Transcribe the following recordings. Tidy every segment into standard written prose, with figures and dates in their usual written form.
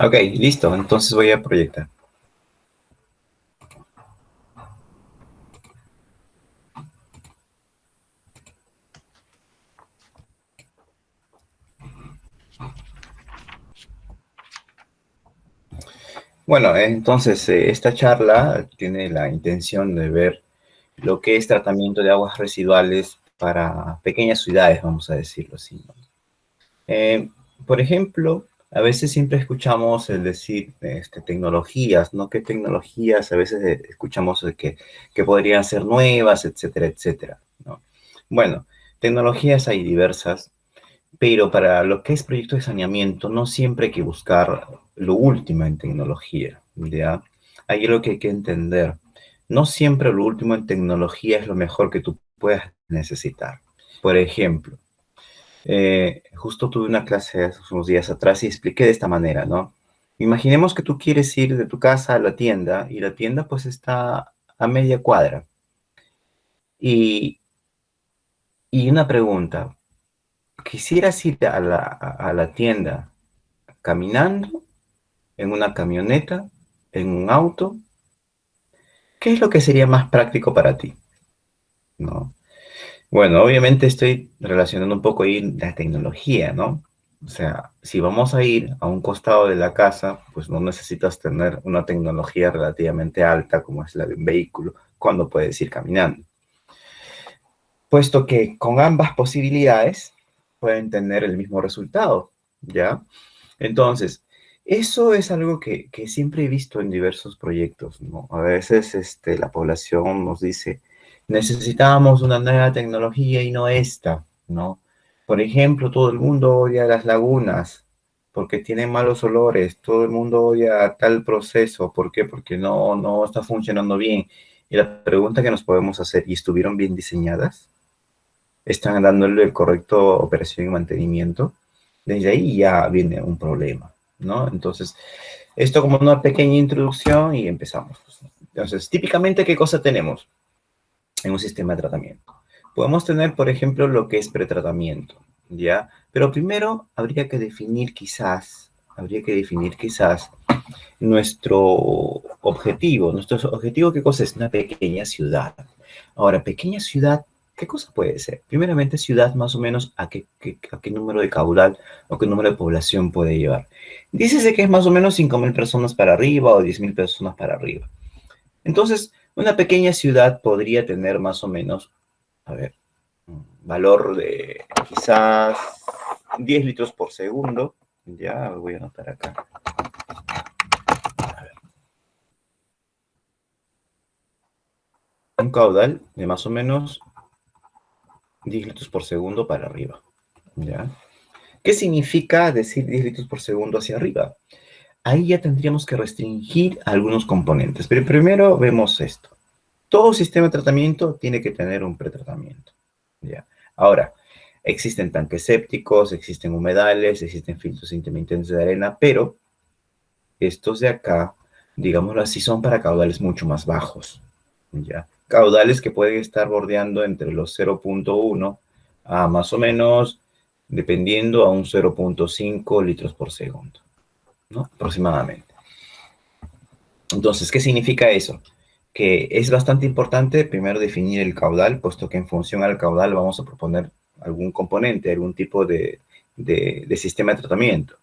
Ok, listo. Entonces voy a proyectar. Bueno, entonces esta charla tiene la intención de ver lo que es tratamiento de aguas residuales para pequeñas ciudades, vamos a decirlo así, ¿no? Eh, por ejemplo, a veces siempre escuchamos el decir tecnologías, ¿no? ¿Qué tecnologías? A veces escuchamos de que podrían ser nuevas, etcétera, etcétera, ¿no? Bueno, tecnologías hay diversas, pero para lo que es proyecto de saneamiento, no siempre hay que buscar lo último en tecnología, ¿ya? Hay algo que hay que entender. No siempre lo último en tecnología es lo mejor que tú puedas necesitar. Por ejemplo, justo tuve una clase hace unos días atrás y expliqué de esta manera, ¿no? Imaginemos que tú quieres ir de tu casa a la tienda y la tienda pues está a media cuadra. Y, y una pregunta, ¿quisieras ir a la tienda caminando, en una camioneta, en un auto? ¿Qué es lo que sería más práctico para ti? ¿No? Bueno, obviamente estoy relacionando un poco ahí la tecnología, ¿no? O sea, si vamos a ir a un costado de la casa, pues no necesitas tener una tecnología relativamente alta como es la de un vehículo cuando puedes ir caminando. Puesto que con ambas posibilidades pueden tener el mismo resultado, ¿ya? Entonces, eso es algo que siempre he visto en diversos proyectos, ¿no? A veces la población nos dice, necesitamos una nueva tecnología y no esta, ¿no? Por ejemplo, todo el mundo odia las lagunas porque tienen malos olores, todo el mundo odia tal proceso, ¿por qué? Porque no está funcionando bien. Y la pregunta que nos podemos hacer, ¿y estuvieron bien diseñadas? ¿Están dándole el correcto operación y mantenimiento? Desde ahí ya viene un problema, ¿no? Entonces, esto como una pequeña introducción y empezamos. Entonces, típicamente, ¿qué cosa tenemos en un sistema de tratamiento? Podemos tener, por ejemplo, lo que es pretratamiento, ¿ya? Pero primero habría que definir quizás nuestro objetivo. Nuestro objetivo, ¿qué cosa es? Una pequeña ciudad. Ahora, pequeña ciudad, ¿qué cosa puede ser? Primeramente, ciudad más o menos a qué número de caudal o qué número de población puede llevar. Dícese que es más o menos 5.000 personas para arriba o 10.000 personas para arriba. Entonces, una pequeña ciudad podría tener más o menos, a ver, un valor de quizás 10 litros por segundo. Ya voy a anotar acá. Un caudal de más o menos 10 litros por segundo para arriba. ¿Ya? ¿Qué significa decir 10 litros por segundo hacia arriba? Ahí ya tendríamos que restringir algunos componentes. Pero primero vemos esto. Todo sistema de tratamiento tiene que tener un pretratamiento. ¿Ya? Ahora, existen tanques sépticos, existen humedales, existen filtros intermitentes de arena, pero estos de acá, digámoslo así, son para caudales mucho más bajos. ¿Ya? Caudales que pueden estar bordeando entre los 0.1 a más o menos, dependiendo a un 0.5 litros por segundo, ¿no? Aproximadamente. Entonces, ¿qué significa eso? Que es bastante importante primero definir el caudal, puesto que en función al caudal vamos a proponer algún componente, algún tipo de sistema de tratamiento.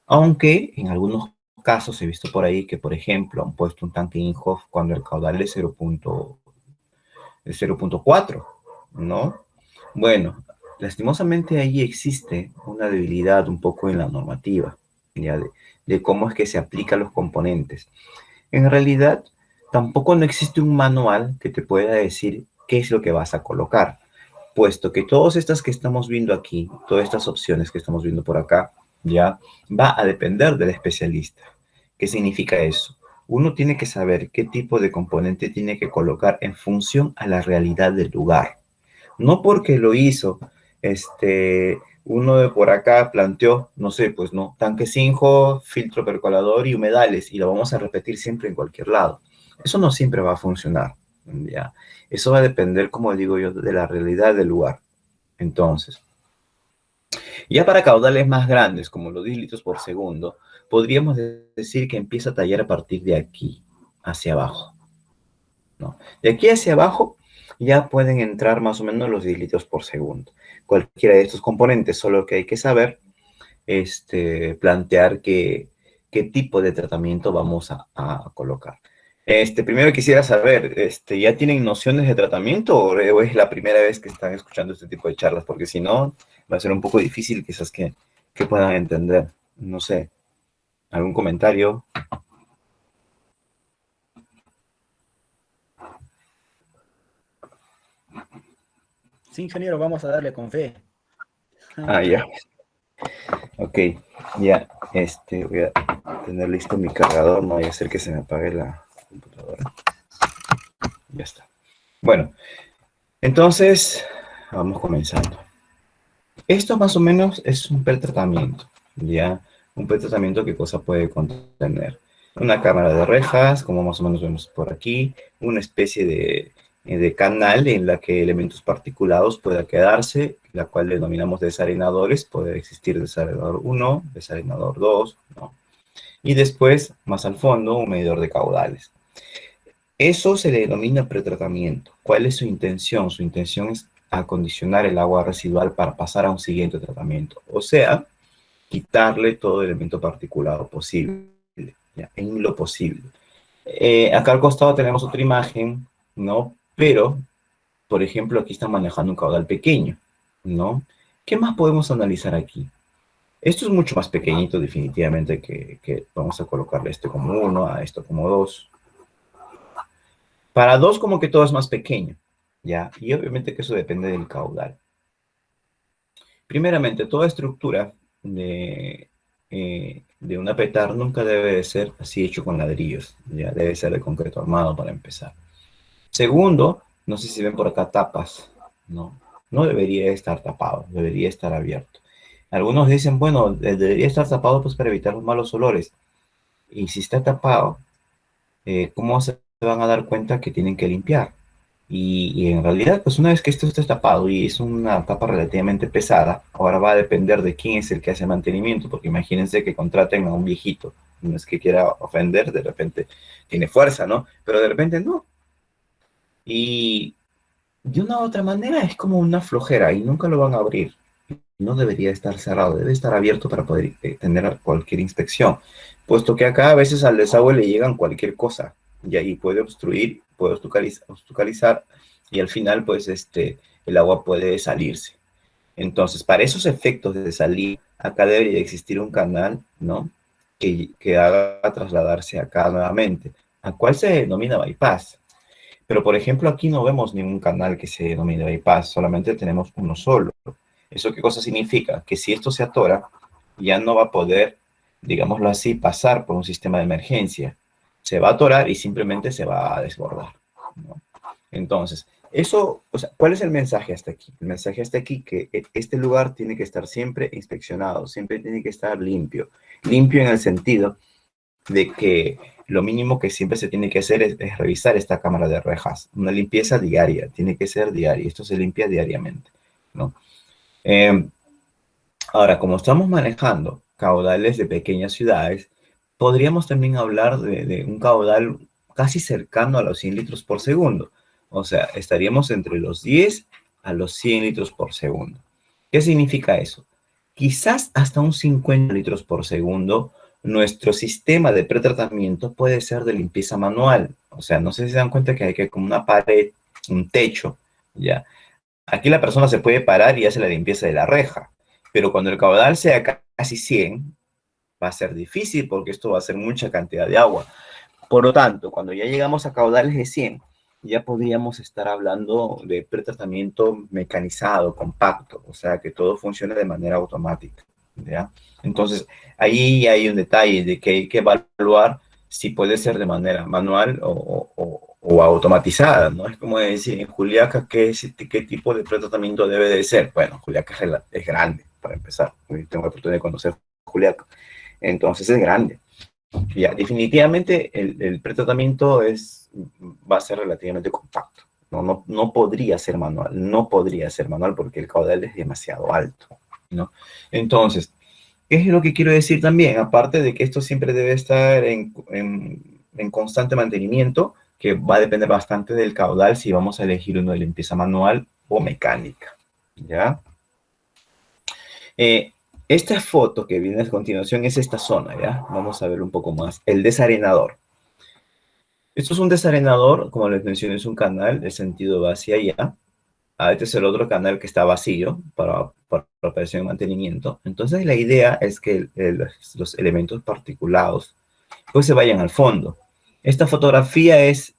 Aunque en algunos casos he visto por ahí que, por ejemplo, han puesto un tanque Inhoff cuando el caudal es 0.4, ¿no? Bueno, lastimosamente ahí existe una debilidad un poco en la normativa, ¿ya? De cómo es que se aplican los componentes. En realidad, tampoco no existe un manual que te pueda decir qué es lo que vas a colocar, puesto que todas estas que estamos viendo aquí, todas estas opciones que estamos viendo por acá, ya va a depender del especialista. ¿Qué significa eso? Uno tiene que saber qué tipo de componente tiene que colocar en función a la realidad del lugar. No porque lo hizo, uno de por acá planteó, no sé, pues no, tanque Sinjo, filtro percolador y humedales, y lo vamos a repetir siempre en cualquier lado. Eso no siempre va a funcionar, ¿ya? Eso va a depender, como digo yo, de la realidad del lugar. Entonces, Ya para caudales más grandes, como los 10 litros por segundo, podríamos decir que empieza a tallar a partir de aquí, hacia abajo, ¿no? De aquí hacia abajo ya pueden entrar más o menos los 10 litros por segundo. Cualquiera de estos componentes, solo que hay que saber plantear qué tipo de tratamiento vamos a colocar. Primero quisiera saber, ¿ya tienen nociones de tratamiento o es la primera vez que están escuchando este tipo de charlas? Porque si no, va a ser un poco difícil quizás que puedan entender. No sé, ¿algún comentario? Sí, ingeniero, vamos a darle con fe. Ah, ya. Ok, ya. Voy a tener listo mi cargador, no voy a hacer que se me apague la computadora. Ya está. Bueno, entonces, vamos comenzando. Esto más o menos es un pretratamiento, ¿ya? Un pretratamiento, ¿qué cosa puede contener? Una cámara de rejas, como más o menos vemos por aquí, una especie de canal en la que elementos particulados puedan quedarse, la cual denominamos desarenadores. Puede existir desarenador 1, desarenador 2, ¿no? Y después, más al fondo, un medidor de caudales. Eso se le denomina pretratamiento. ¿Cuál es su intención? Su intención es acondicionar el agua residual para pasar a un siguiente tratamiento. O sea, quitarle todo elemento particulado posible, ¿ya? En lo posible. Acá al costado tenemos otra imagen, ¿no? Pero, por ejemplo, aquí están manejando un caudal pequeño, ¿no? ¿Qué más podemos analizar aquí? Esto es mucho más pequeñito, definitivamente, que vamos a colocarle este como 1, a esto como 2. Para 2 como que todo es más pequeño, ¿ya? Y obviamente que eso depende del caudal. Primeramente, toda estructura de una petar nunca debe de ser así hecho con ladrillos, ya debe ser de concreto armado para empezar. Segundo, no sé si ven por acá tapas, ¿no? No debería estar tapado, debería estar abierto. Algunos dicen, bueno, debería estar tapado pues para evitar los malos olores. Y si está tapado, ¿cómo se van a dar cuenta que tienen que limpiar? Y en realidad, pues una vez que esto está tapado y es una tapa relativamente pesada, ahora va a depender de quién es el que hace mantenimiento, porque imagínense que contraten a un viejito, no es que quiera ofender, de repente tiene fuerza, ¿no? Pero de repente no. Y de una u otra manera es como una flojera y nunca lo van a abrir. No debería estar cerrado, debe estar abierto para poder tener cualquier inspección, puesto que acá a veces al desagüe le llegan cualquier cosa y ahí puede obstruir, puede obstaculizar y al final pues el agua puede salirse. Entonces, para esos efectos de salir, acá debería existir un canal, ¿no? Que haga trasladarse acá nuevamente, a cual se denomina bypass. Pero, por ejemplo, aquí no vemos ningún canal que se denomine bypass, solamente tenemos uno solo. ¿Eso qué cosa significa? Que si esto se atora, ya no va a poder, digámoslo así, pasar por un sistema de emergencia. Se va a atorar y simplemente se va a desbordar, ¿no? Entonces, eso, o sea, ¿cuál es el mensaje hasta aquí? El mensaje hasta aquí que este lugar tiene que estar siempre inspeccionado, siempre tiene que estar limpio. Limpio en el sentido de que lo mínimo que siempre se tiene que hacer es revisar esta cámara de rejas. Una limpieza diaria, tiene que ser diaria. Esto se limpia diariamente, ¿no? Eh, Ahora, como estamos manejando caudales de pequeñas ciudades, podríamos también hablar de un caudal casi cercano a los 100 litros por segundo. O sea, estaríamos entre los 10 a los 100 litros por segundo. ¿Qué significa eso? Quizás hasta un 50 litros por segundo, nuestro sistema de pretratamiento puede ser de limpieza manual. O sea, no sé si se dan cuenta que hay que como una pared, un techo, ¿ya? Aquí la persona se puede parar y hace la limpieza de la reja, pero cuando el caudal sea casi 100, va a ser difícil porque esto va a ser mucha cantidad de agua. Por lo tanto, cuando ya llegamos a caudales de 100, ya podríamos estar hablando de pretratamiento mecanizado, compacto, o sea, que todo funcione de manera automática, ¿ya? Entonces, ahí hay un detalle de que hay que evaluar si puede ser de manera manual o automatizada, ¿no? Es como decir, en Juliaca, ¿qué tipo de pretratamiento debe de ser? Bueno, Juliaca es grande, para empezar. Tengo la oportunidad de conocer Juliaca. Entonces es grande. Ya, definitivamente el pretratamiento va a ser relativamente compacto. No podría ser manual, no podría ser manual porque el caudal es demasiado alto. ¿no? Entonces, ¿qué es lo que quiero decir también? Aparte de que esto siempre debe estar en constante mantenimiento, que va a depender bastante del caudal si vamos a elegir uno de limpieza manual o mecánica, ¿ya? Eh, esta foto que viene a continuación es esta zona, ¿ya? Vamos a ver un poco más. El desarenador. Esto es un desarenador, como les mencioné, es un canal, el sentido va hacia allá. Este es el otro canal que está vacío para operación de mantenimiento. Entonces la idea es que los elementos particulados pues se vayan al fondo. Esta fotografía es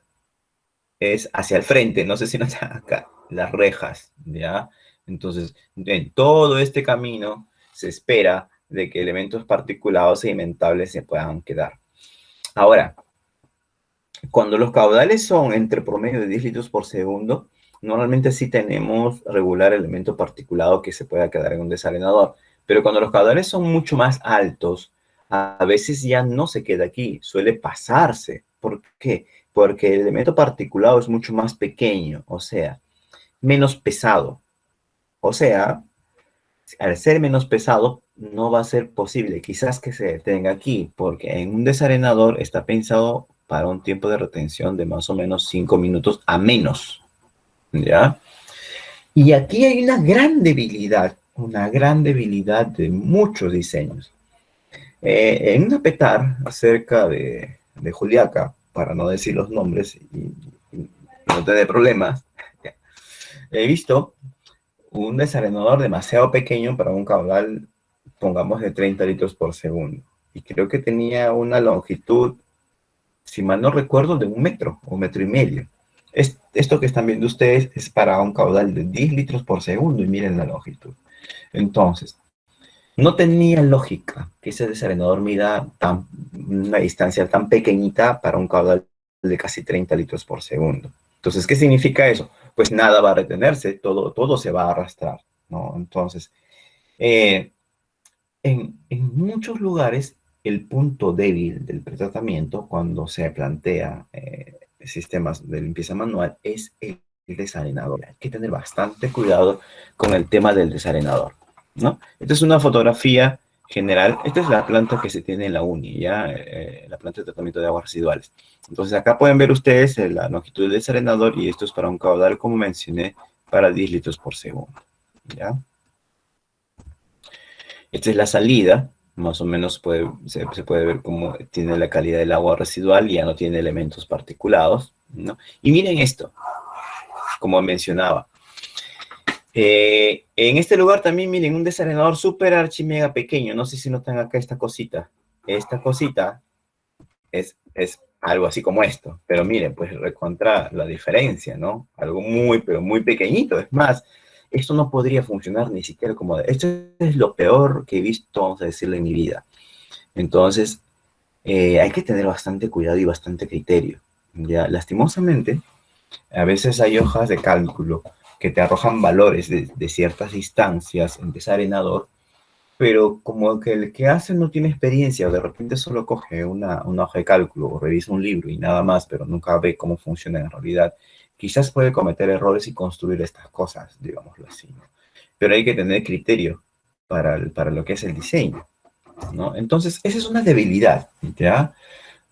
hacia el frente, no sé si notan acá, las rejas, ¿ya? Entonces, en todo este camino se espera de que elementos particulados sedimentables se puedan quedar. Ahora, cuando los caudales son entre promedio de 10 litros por segundo, normalmente sí tenemos regular elemento particulado que se pueda quedar en un desalenador. Pero cuando los caudales son mucho más altos, a veces ya no se queda aquí, suele pasarse. ¿Por qué? Porque el elemento particulado es mucho más pequeño, o sea, menos pesado. O sea, al ser menos pesado, no va a ser posible quizás que se detenga aquí, porque en un desarenador está pensado para un tiempo de retención de más o menos 5 minutos a menos, ¿ya? Y aquí hay una gran debilidad de muchos diseños. En una petar acerca de Juliaca, para no decir los nombres y no tener problemas, he visto un desarenador demasiado pequeño para un caudal, pongamos, de 30 litros por segundo. Y creo que tenía una longitud, si mal no recuerdo, de 1 metro o 1,5 metros. Esto que están viendo ustedes es para un caudal de 10 litros por segundo y miren la longitud. Entonces, no tenía lógica que ese desarenador mida una distancia tan pequeñita para un caudal de casi 30 litros por segundo. Entonces, ¿qué significa eso? Pues nada va a retenerse, todo se va a arrastrar, ¿no? Entonces, en muchos lugares, el punto débil del pretratamiento, cuando se plantea sistemas de limpieza manual, es el desarenador. Hay que tener bastante cuidado con el tema del desarenador, ¿no? Esta es una fotografía general. Esta es la planta que se tiene en la uni, ¿ya? La planta de tratamiento de aguas residuales. Entonces, acá pueden ver ustedes la longitud del desarenador y esto es para un caudal, como mencioné, para 10 litros por segundo, ¿ya? Esta es la salida, más o menos se puede ver cómo tiene la calidad del agua residual y ya no tiene elementos particulados, ¿no? Y miren esto, como mencionaba. En este lugar también miren un desarenador súper archimega pequeño, no sé si notan acá esta cosita. Esta cosita es algo así como esto, pero miren, pues recontra la diferencia, ¿no? Algo muy, pero muy pequeñito, es más, esto no podría funcionar ni siquiera como... Esto es lo peor que he visto, vamos a decirlo, en mi vida. Entonces, hay que tener bastante cuidado y bastante criterio. Ya, lastimosamente, a veces hay hojas de cálculo que te arrojan valores de ciertas distancias en desarenador, pero como que el que hace no tiene experiencia o de repente solo coge una hoja de cálculo o revisa un libro y nada más, pero nunca ve cómo funciona en realidad, quizás puede cometer errores y construir estas cosas, digámoslo así, ¿no? Pero hay que tener criterio para lo que es el diseño, ¿no? Entonces, esa es una debilidad, ¿ya?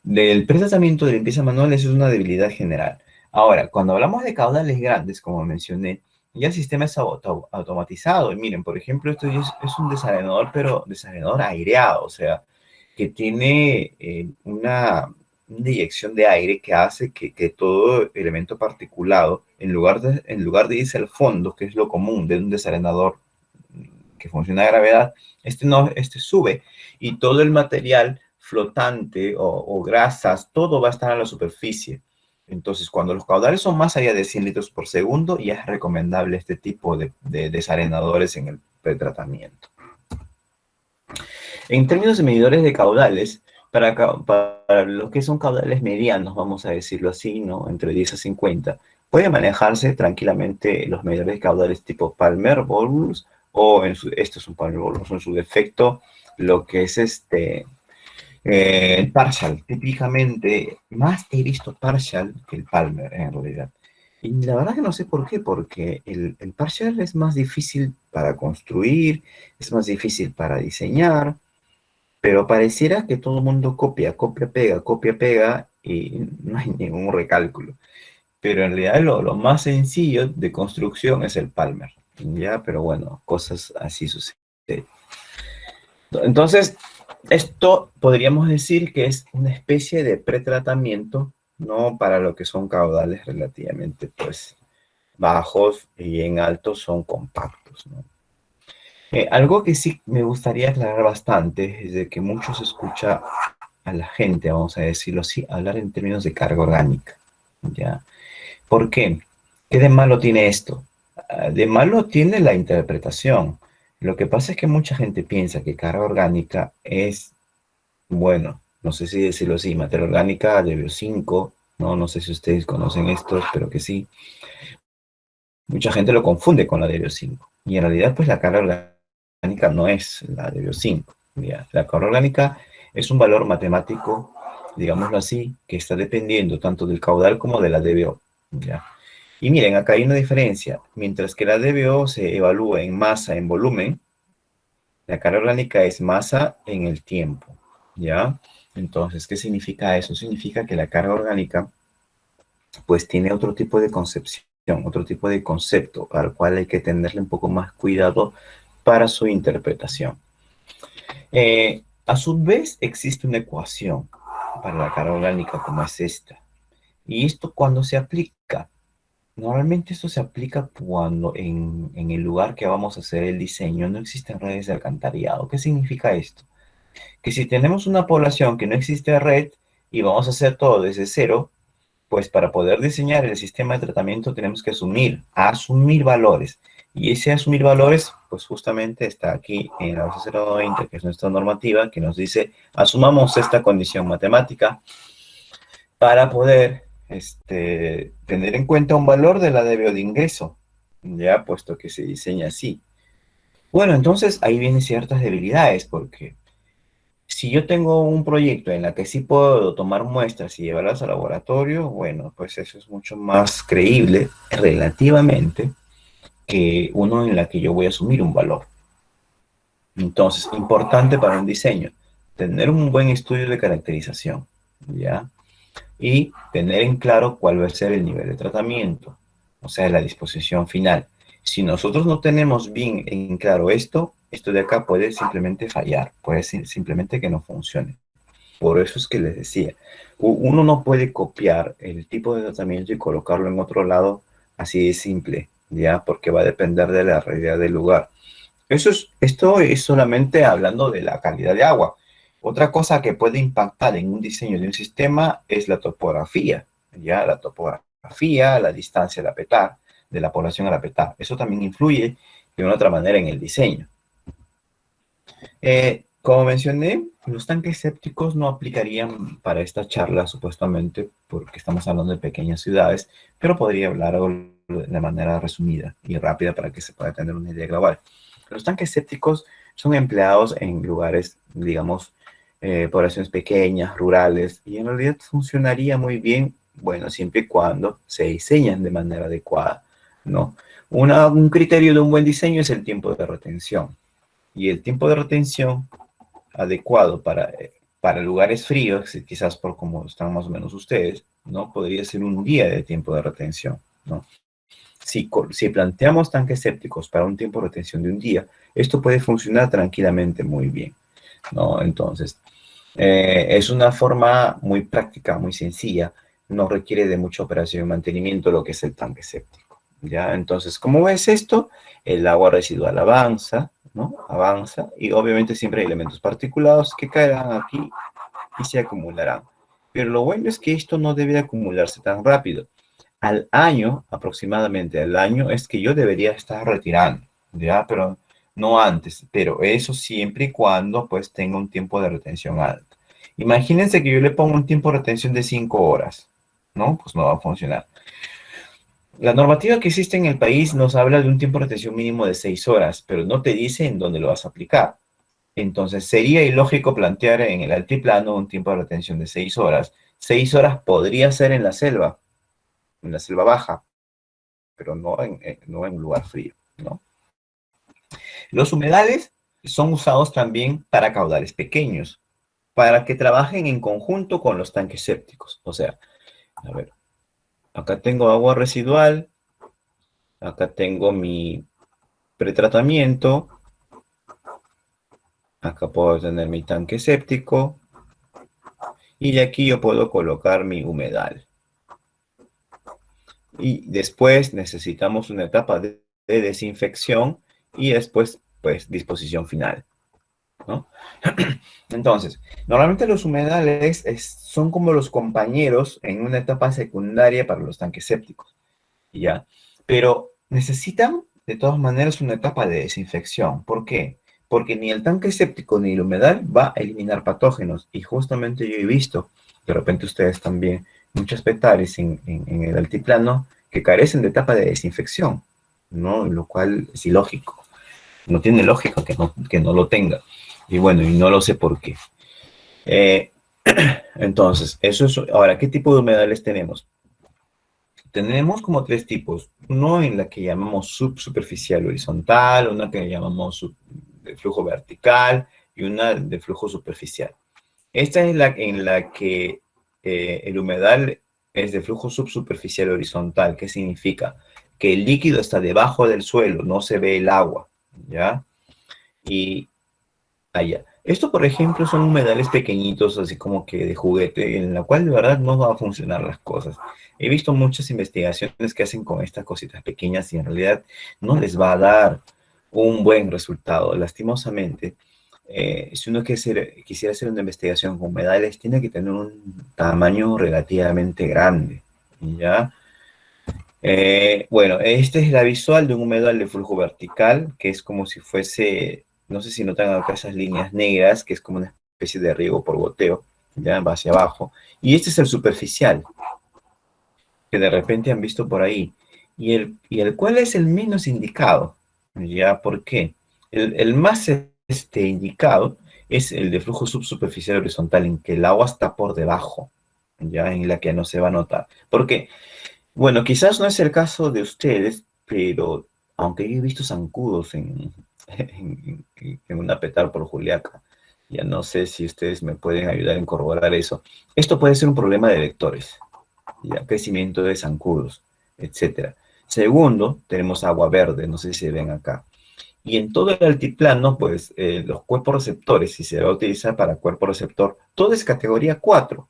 Del pretratamiento de limpieza manual, eso es una debilidad general. Ahora, cuando hablamos de caudales grandes, como mencioné, ya el sistema es automatizado. Y miren, por ejemplo, esto es un desarenador, pero desarenador aireado, o sea, que tiene una inyección de aire que hace que todo elemento particulado, en lugar de irse al fondo, que es lo común de un desarenador que funciona a gravedad, este sube y todo el material flotante o grasas, todo va a estar a la superficie. Entonces, cuando los caudales son más allá de 100 litros por segundo, ya es recomendable este tipo de desarenadores en el pretratamiento. En términos de medidores de caudales, para los que son caudales medianos, vamos a decirlo así, ¿no? Entre 10 a 50, puede manejarse tranquilamente los medidores de caudales tipo Palmer, Volus, o esto es un Palmer Volus, en su defecto, lo que es el Partial. Típicamente, más he visto Partial que el Palmer, en realidad. Y la verdad que no sé por qué, porque el parcial es más difícil para construir, es más difícil para diseñar, pero pareciera que todo el mundo copia, pega y no hay ningún recálculo. Pero en realidad lo más sencillo de construcción es el Palmer, ¿ya? Pero bueno, cosas así suceden. Entonces, esto podríamos decir que es una especie de pretratamiento, ¿no? Para lo que son caudales relativamente, pues, bajos y en altos son compactos, ¿no? Algo que sí me gustaría aclarar bastante es de que mucho se escucha a la gente, vamos a decirlo así, hablar en términos de carga orgánica, ¿ya? ¿Por qué? ¿Qué de malo tiene esto? De malo tiene la interpretación. Lo que pasa es que mucha gente piensa que carga orgánica es, bueno, no sé si decirlo así, materia orgánica de bio 5, ¿no? No sé si ustedes conocen esto, espero que sí. Mucha gente lo confunde con la de bio 5. Y en realidad, pues la carga orgánica no es la de bio 5. ¿Ya? La carga orgánica es un valor matemático, digámoslo así, que está dependiendo tanto del caudal como de la DBO. ¿Ya? Y miren, acá hay una diferencia. Mientras que la DBO se evalúa en masa, en volumen, la carga orgánica es masa en el tiempo. ¿Ya? Entonces, ¿qué significa eso? Significa que la carga orgánica pues tiene otro tipo de concepción, otro tipo de concepto al cual hay que tenerle un poco más cuidado para su interpretación. A su vez, existe una ecuación para la carga orgánica como es esta. Y esto cuando se aplica, normalmente esto se aplica cuando en el lugar que vamos a hacer el diseño no existen redes de alcantarillado. ¿Qué significa esto? Que si tenemos una población que no existe red y vamos a hacer todo desde cero, pues para poder diseñar el sistema de tratamiento tenemos que asumir valores. Y ese asumir valores, pues justamente está aquí en la base 020, que es nuestra normativa, que nos dice, asumamos esta condición matemática para poder tener en cuenta un valor de la DBO de ingreso, ya puesto que se diseña así. Bueno, entonces ahí vienen ciertas debilidades, porque si yo tengo un proyecto en la que sí puedo tomar muestras y llevarlas al laboratorio, bueno, pues eso es mucho más creíble relativamente que uno en la que yo voy a asumir un valor. Entonces, importante para un diseño, tener un buen estudio de caracterización, ¿ya? Y tener en claro cuál va a ser el nivel de tratamiento, o sea, la disposición final. Si nosotros no tenemos bien en claro esto de acá puede simplemente fallar, puede ser simplemente que no funcione. Por eso es que les decía, uno no puede copiar el tipo de tratamiento y colocarlo en otro lado así de simple, ¿ya? Porque va a depender de la realidad del lugar. Esto es solamente hablando de la calidad de agua. Otra cosa que puede impactar en un diseño de un sistema es la topografía, ¿ya? La topografía, la distancia de la petar, de la población a la petar. Eso también influye de una otra manera en el diseño. Como mencioné, los tanques sépticos no aplicarían para esta charla, supuestamente, porque estamos hablando de pequeñas ciudades, pero podría hablar de manera resumida y rápida para que se pueda tener una idea global. Los tanques sépticos son empleados en lugares, digamos, poblaciones pequeñas, rurales, y en realidad funcionaría muy bien, bueno, siempre y cuando se diseñan de manera adecuada, ¿no? Un criterio de un buen diseño es el tiempo de retención. Y el tiempo de retención adecuado para lugares fríos, quizás por como están más o menos ustedes, ¿no? Podría ser un día de tiempo de retención, ¿no? Si planteamos tanques sépticos para un tiempo de retención de un día, esto puede funcionar tranquilamente muy bien, ¿no? Entonces, es una forma muy práctica, muy sencilla, no requiere de mucha operación y mantenimiento lo que es el tanque séptico, ¿ya? Entonces, ¿cómo ves esto? El agua residual avanza, ¿no? Avanza y obviamente siempre hay elementos particulados que caerán aquí y se acumularán. Pero lo bueno es que esto no debe acumularse tan rápido. Al año, aproximadamente al año, es que yo debería estar retirando, ¿ya? Pero no antes, pero eso siempre y cuando pues tenga un tiempo de retención alto. Imagínense que yo le pongo un tiempo de retención de 5 horas, ¿no? Pues no va a funcionar. La normativa que existe en el país nos habla de un tiempo de retención mínimo de 6 horas, pero no te dice en dónde lo vas a aplicar. Entonces sería ilógico plantear en el altiplano un tiempo de retención de 6 horas. 6 horas podría ser en la selva baja, pero no en un lugar frío, ¿no? Los humedales son usados también para caudales pequeños, para que trabajen en conjunto con los tanques sépticos. O sea, a ver, acá tengo agua residual, acá tengo mi pretratamiento, acá puedo tener mi tanque séptico, y de aquí yo puedo colocar mi humedal. Y después necesitamos una etapa de desinfección y después, pues, disposición final, ¿no? Entonces, normalmente los humedales son como los compañeros en una etapa secundaria para los tanques sépticos, ¿ya? Pero necesitan, de todas maneras, una etapa de desinfección. ¿Por qué? Porque ni el tanque séptico ni el humedal va a eliminar patógenos. Y justamente yo he visto, de repente ustedes también, muchos petales en el altiplano que carecen de etapa de desinfección, ¿no? Lo cual es ilógico. No tiene lógica que no lo tenga. Y bueno, y no lo sé por qué. Eh, entonces, eso es. Ahora, ¿qué tipo de humedales tenemos? Tenemos como tres tipos. Uno en la que llamamos subsuperficial horizontal, una que llamamos de flujo vertical y una de flujo superficial. Esta es la en la que el humedal es de flujo subsuperficial horizontal. ¿Qué significa? Que el líquido está debajo del suelo, no se ve el agua, ¿ya? Y allá. Esto, por ejemplo, son humedales pequeñitos, así como que de juguete, en la cual de verdad no va a funcionar las cosas. He visto muchas investigaciones que hacen con estas cositas pequeñas y en realidad no les va a dar un buen resultado. Lastimosamente, si uno quisiera hacer una investigación con humedales, tiene que tener un tamaño relativamente grande, ¿ya? Bueno, esta es la visual de un humedal de flujo vertical, que es como si fuese, no sé si notan acá esas líneas negras, que es como una especie de riego por goteo, ya va hacia abajo. Y este es el superficial, que de repente han visto por ahí. Y el cual es el menos indicado, ¿ya? ¿Por qué? El más indicado es el de flujo subsuperficial horizontal, en que el agua está por debajo, ya en la que no se va a notar. ¿Por qué? Bueno, quizás no es el caso de ustedes, pero aunque yo he visto zancudos en una petar por Juliaca, ya no sé si ustedes me pueden ayudar a corroborar eso. Esto puede ser un problema de vectores, ya crecimiento de zancudos, etcétera. Segundo, tenemos agua verde, no sé si se ven acá. Y en todo el altiplano, pues los cuerpos receptores, si se va a utilizar para cuerpo receptor, todo es categoría 4.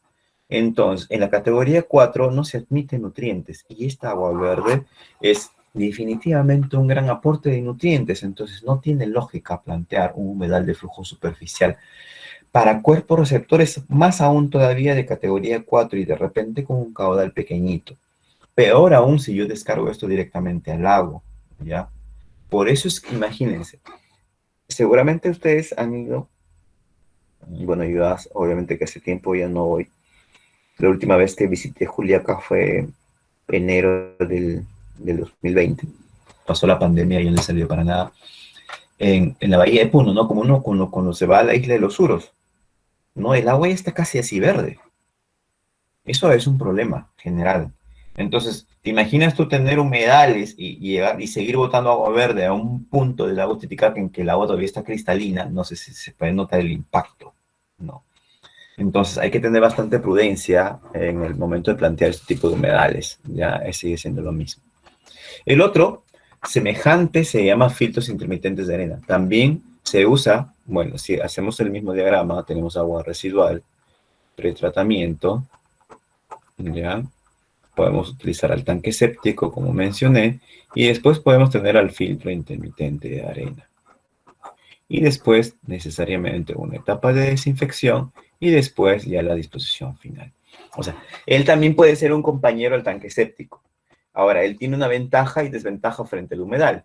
Entonces, en la categoría 4 no se admiten nutrientes y esta agua verde es definitivamente un gran aporte de nutrientes. Entonces, no tiene lógica plantear un humedal de flujo superficial. Para cuerpos receptores, más aún todavía de categoría 4 y de repente con un caudal pequeñito. Peor aún si yo descargo esto directamente al lago, ¿ya? Por eso es que imagínense, seguramente ustedes han ido, bueno, yo obviamente que hace tiempo ya no voy. La última vez que visité Juliaca fue enero del 2020. Pasó la pandemia y no le salió para nada. En la bahía de Puno, ¿no? Como uno cuando se va a la isla de los Suros, ¿no? El agua ya está casi así verde. Eso es un problema general. Entonces, ¿te imaginas tú tener humedales y seguir botando agua verde a un punto del lago Titicaca en que el agua todavía está cristalina? No sé si se puede notar el impacto, ¿no? Entonces hay que tener bastante prudencia en el momento de plantear este tipo de humedales. Ya sigue siendo lo mismo. El otro, semejante, se llama filtros intermitentes de arena. También se usa, bueno, si hacemos el mismo diagrama, tenemos agua residual, pretratamiento, ya. Podemos utilizar al tanque séptico, como mencioné, y después podemos tener al filtro intermitente de arena. Y después, necesariamente, una etapa de desinfección y después ya la disposición final. O sea, él también puede ser un compañero al tanque séptico. Ahora, él tiene una ventaja y desventaja frente al humedal.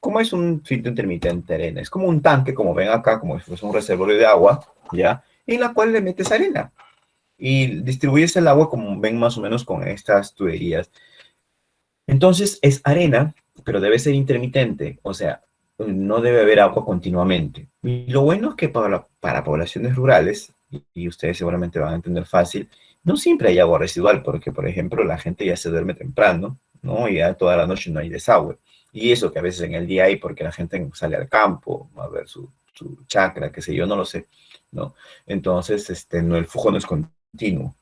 ¿Cómo es un filtro intermitente de arena? Es como un tanque, como ven acá, como si fuese un reservorio de agua, ¿ya? En la cual le metes arena. Y distribuyes el agua, como ven más o menos con estas tuberías. Entonces, es arena, pero debe ser intermitente. O sea, no debe haber agua continuamente. Y lo bueno es que para poblaciones rurales, y ustedes seguramente van a entender fácil, no siempre hay agua residual, porque, por ejemplo, la gente ya se duerme temprano, ¿no? Y ya toda la noche no hay desagüe. Y eso que a veces en el día hay porque la gente sale al campo a ver su chacra, qué sé yo, no lo sé, ¿no? Entonces, no, el flujo no es continuo.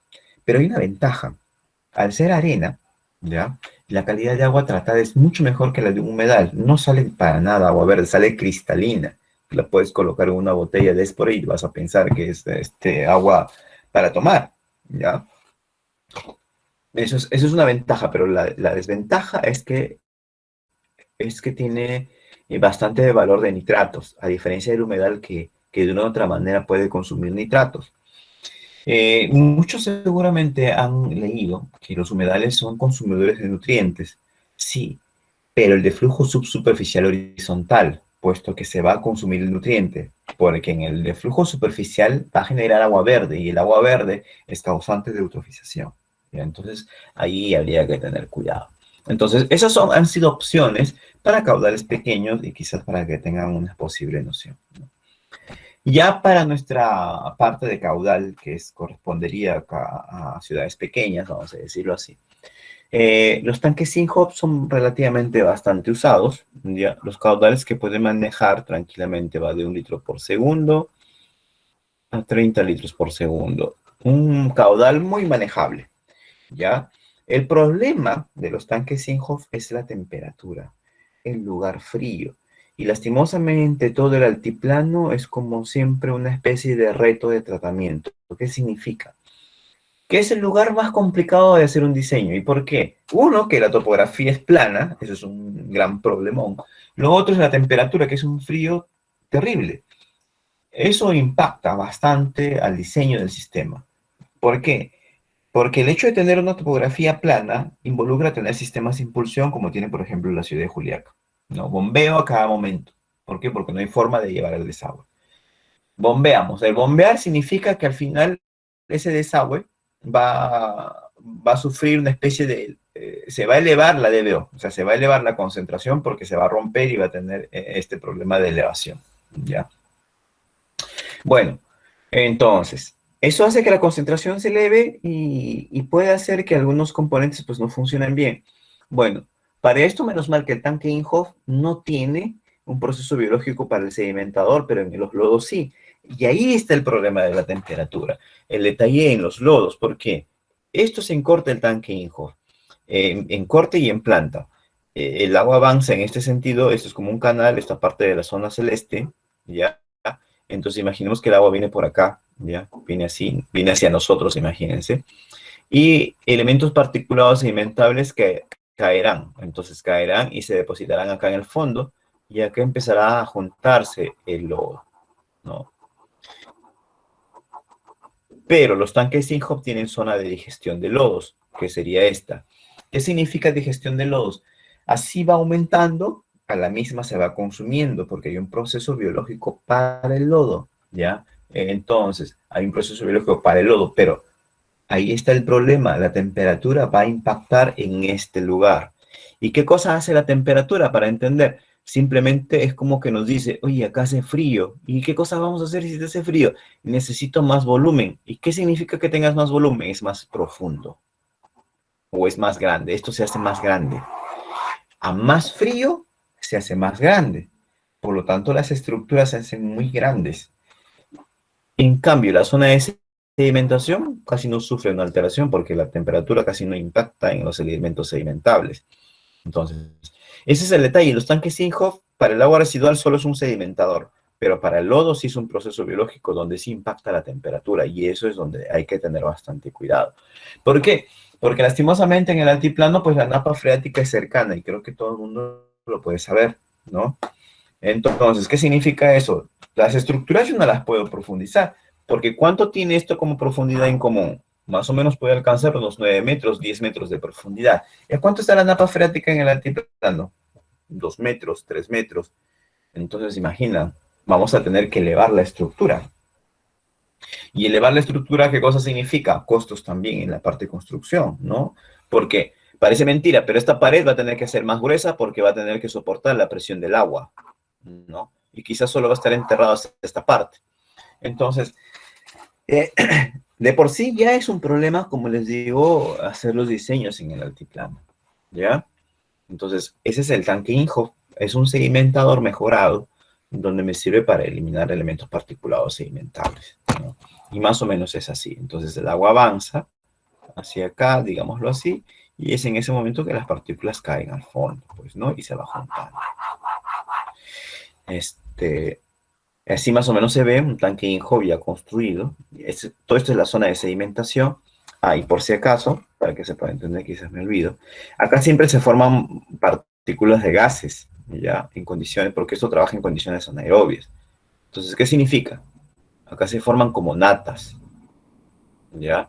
Pero hay una ventaja. Al ser arena, ¿ya? La calidad de agua tratada es mucho mejor que la de un humedal. No sale para nada agua verde, sale cristalina. La puedes colocar en una botella de por y vas a pensar que es agua para tomar, ¿ya? Eso es una ventaja, pero la desventaja es que tiene bastante valor de nitratos, a diferencia del humedal que de una u otra manera puede consumir nitratos. Muchos seguramente han leído que los humedales son consumidores de nutrientes. Sí, pero el de flujo subsuperficial horizontal, puesto que se va a consumir el nutriente, porque en el de flujo superficial va a generar agua verde y el agua verde es causante de eutrofización. ¿Ya? Entonces, ahí habría que tener cuidado. Entonces, han sido opciones para caudales pequeños y quizás para que tengan una posible noción, ¿no? Ya para nuestra parte de caudal, correspondería a ciudades pequeñas, vamos a decirlo así, los tanques sin hop son relativamente bastante usados. ¿Ya? Los caudales que pueden manejar tranquilamente va de 1 litro por segundo a 30 litros por segundo. Un caudal muy manejable. ¿Ya? El problema de los tanques sin hop es la temperatura, el lugar frío. Y lastimosamente todo el altiplano es como siempre una especie de reto de tratamiento. ¿Qué significa? Que es el lugar más complicado de hacer un diseño. ¿Y por qué? Uno, que la topografía es plana, eso es un gran problemón. Lo otro es la temperatura, que es un frío terrible. Eso impacta bastante al diseño del sistema. ¿Por qué? Porque el hecho de tener una topografía plana involucra tener sistemas de impulsión, como tiene, por ejemplo, la ciudad de Juliaca. ¿No? Bombeo a cada momento. ¿Por qué? Porque no hay forma de llevar el desagüe. Bombeamos. El bombear significa que al final ese desagüe va a sufrir una especie de... se va a elevar la DBO, o sea, se va a elevar la concentración porque se va a romper y va a tener este problema de elevación. ¿Ya? Bueno, entonces, eso hace que la concentración se eleve y puede hacer que algunos componentes pues no funcionen bien. Bueno, para esto, menos mal que el tanque INHOF no tiene un proceso biológico para el sedimentador, pero en los lodos sí. Y ahí está el problema de la temperatura. El detalle en los lodos, ¿por qué? Esto es en corte el tanque INHOF, en corte y en planta. El agua avanza en este sentido, esto es como un canal, esta parte de la zona celeste, ¿ya? Entonces imaginemos que el agua viene por acá, ¿ya? Viene así, viene hacia nosotros, imagínense. Y elementos particulados sedimentables que caerán. Entonces caerán y se depositarán acá en el fondo y acá empezará a juntarse el lodo, ¿no? Pero los tanques SINHOP tienen zona de digestión de lodos, que sería esta. ¿Qué significa digestión de lodos? Así va aumentando, a la misma se va consumiendo, porque hay un proceso biológico para el lodo, ¿ya? Entonces, hay un proceso biológico para el lodo, pero ahí está el problema, la temperatura va a impactar en este lugar. ¿Y qué cosa hace la temperatura para entender? Simplemente es como que nos dice, oye, acá hace frío. ¿Y qué cosa vamos a hacer si te hace frío? Necesito más volumen. ¿Y qué significa que tengas más volumen? Es más profundo o es más grande. Esto se hace más grande. A más frío se hace más grande. Por lo tanto, las estructuras se hacen muy grandes. En cambio, la zona de sedimentación casi no sufre una alteración porque la temperatura casi no impacta en los elementos sedimentables. Entonces, ese es el detalle. Los tanques Sinhoff para el agua residual solo es un sedimentador, pero para el lodo sí es un proceso biológico donde sí impacta la temperatura y eso es donde hay que tener bastante cuidado. ¿Por qué? Porque lastimosamente en el altiplano pues la napa freática es cercana y creo que todo el mundo lo puede saber, ¿no? Entonces, ¿qué significa eso? Las estructuras yo no las puedo profundizar, porque ¿cuánto tiene esto como profundidad en común? Más o menos puede alcanzar unos 9 metros, 10 metros de profundidad. ¿Y cuánto está la napa freática en el altiplano? 2 metros, 3 metros. Entonces, imagina, vamos a tener que elevar la estructura. Y elevar la estructura, ¿qué cosa significa? Costos también en la parte de construcción, ¿no? Porque parece mentira, pero esta pared va a tener que ser más gruesa porque va a tener que soportar la presión del agua, ¿no? Y quizás solo va a estar enterrado hasta esta parte. Entonces, eh, de por sí ya es un problema, como les digo, hacer los diseños en el altiplano, ¿ya? Entonces, ese es el tanque Inhofe. Es un sedimentador mejorado donde me sirve para eliminar elementos particulados sedimentables, ¿no? Y más o menos es así. Entonces, el agua avanza hacia acá, digámoslo así, y es en ese momento que las partículas caen al fondo, pues, ¿no? Y se va juntando. Así más o menos se ve un tanque Inhofe ya construido. Todo esto es la zona de sedimentación. Ah, y por si acaso, para que se pueda entender, quizás me olvido, acá siempre se forman partículas de gases, ya, en condiciones, porque esto trabaja en condiciones anaerobias. Entonces, ¿qué significa? Acá se forman como natas, ya,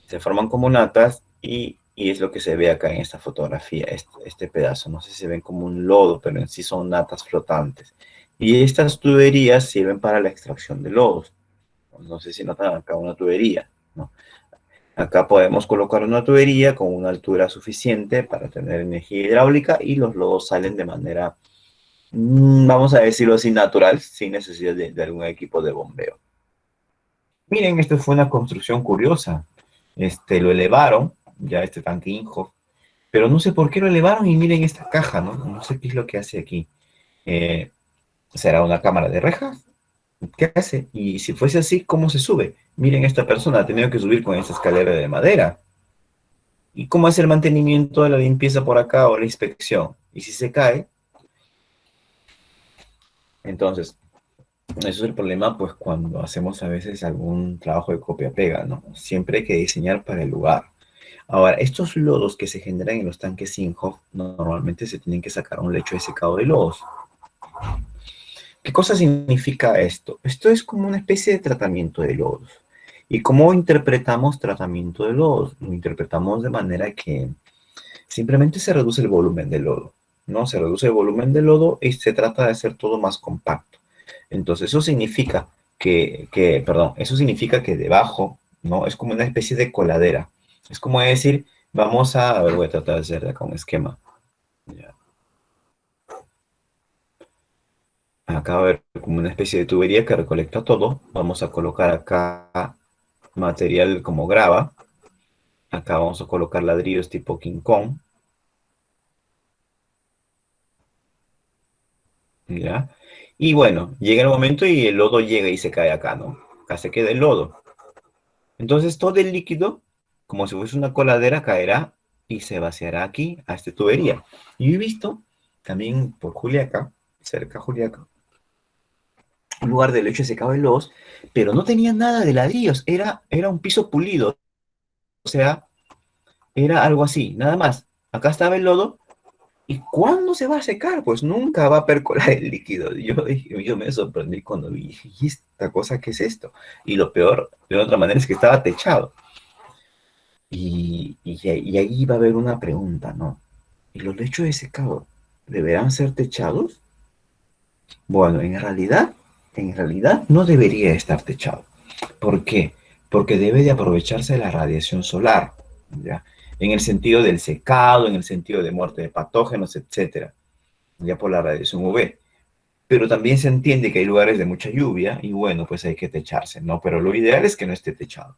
se forman como natas y es lo que se ve acá en esta fotografía, este pedazo. No sé si se ven como un lodo, pero en sí son natas flotantes. Y estas tuberías sirven para la extracción de lodos. No sé si notan acá una tubería, ¿no? Acá podemos colocar una tubería con una altura suficiente para tener energía hidráulica y los lodos salen de manera, vamos a decirlo así, natural, sin necesidad de algún equipo de bombeo. Miren, esto fue una construcción curiosa. Lo elevaron, ya este tanque Inhofe, pero no sé por qué lo elevaron y miren esta caja, ¿no? No sé qué es lo que hace aquí. Eh, ¿Será una cámara de rejas? ¿Qué hace? Y si fuese así, ¿cómo se sube? Miren, esta persona ha tenido que subir con esa escalera de madera. ¿Y cómo hace el mantenimiento de la limpieza por acá o la inspección? Y si se cae, entonces, eso es el problema, pues cuando hacemos a veces algún trabajo de copia-pega, ¿no? Siempre hay que diseñar para el lugar. Ahora, estos lodos que se generan en los tanques Sinhoff normalmente se tienen que sacar a un lecho de secado de lodos. ¿Qué cosa significa esto? Esto es como una especie de tratamiento de lodos. ¿Y cómo interpretamos tratamiento de lodos? Lo interpretamos de manera que simplemente se reduce el volumen del lodo, ¿no? Se reduce el volumen del lodo y se trata de hacer todo más compacto. Entonces, eso significa perdón, eso significa que debajo, ¿no? Es como una especie de coladera. Es como decir, a ver, voy a tratar de hacer acá un esquema. Ya. Acá va a haber como una especie de tubería que recolecta todo. Vamos a colocar acá material como grava. Acá vamos a colocar ladrillos tipo King Kong. ¿Ya? Y bueno, llega el momento y el lodo llega y se cae acá, ¿no? Acá se queda el lodo. Entonces todo el líquido, como si fuese una coladera, caerá y se vaciará aquí, a esta tubería. Y he visto también por Juliaca, cerca de Juliaca, un lugar de leche secado de lodos, pero no tenía nada de ladrillos, era un piso pulido, o sea, era algo así, nada más. Acá estaba el lodo. ¿Y cuándo se va a secar? Pues nunca va a percolar el líquido. Yo me sorprendí cuando vi, dije, ¿y esta cosa qué es esto? Y lo peor, de otra manera, es que estaba techado. Y ahí va a haber una pregunta, ¿no? ¿Y los lechos de secado deberán ser techados? Bueno, en realidad no debería estar techado. ¿Por qué? Porque debe de aprovecharse de la radiación solar, ¿ya? En el sentido del secado, en el sentido de muerte de patógenos, etcétera, ya por la radiación UV. Pero también se entiende que hay lugares de mucha lluvia y bueno, pues hay que techarse, ¿no? Pero lo ideal es que no esté techado.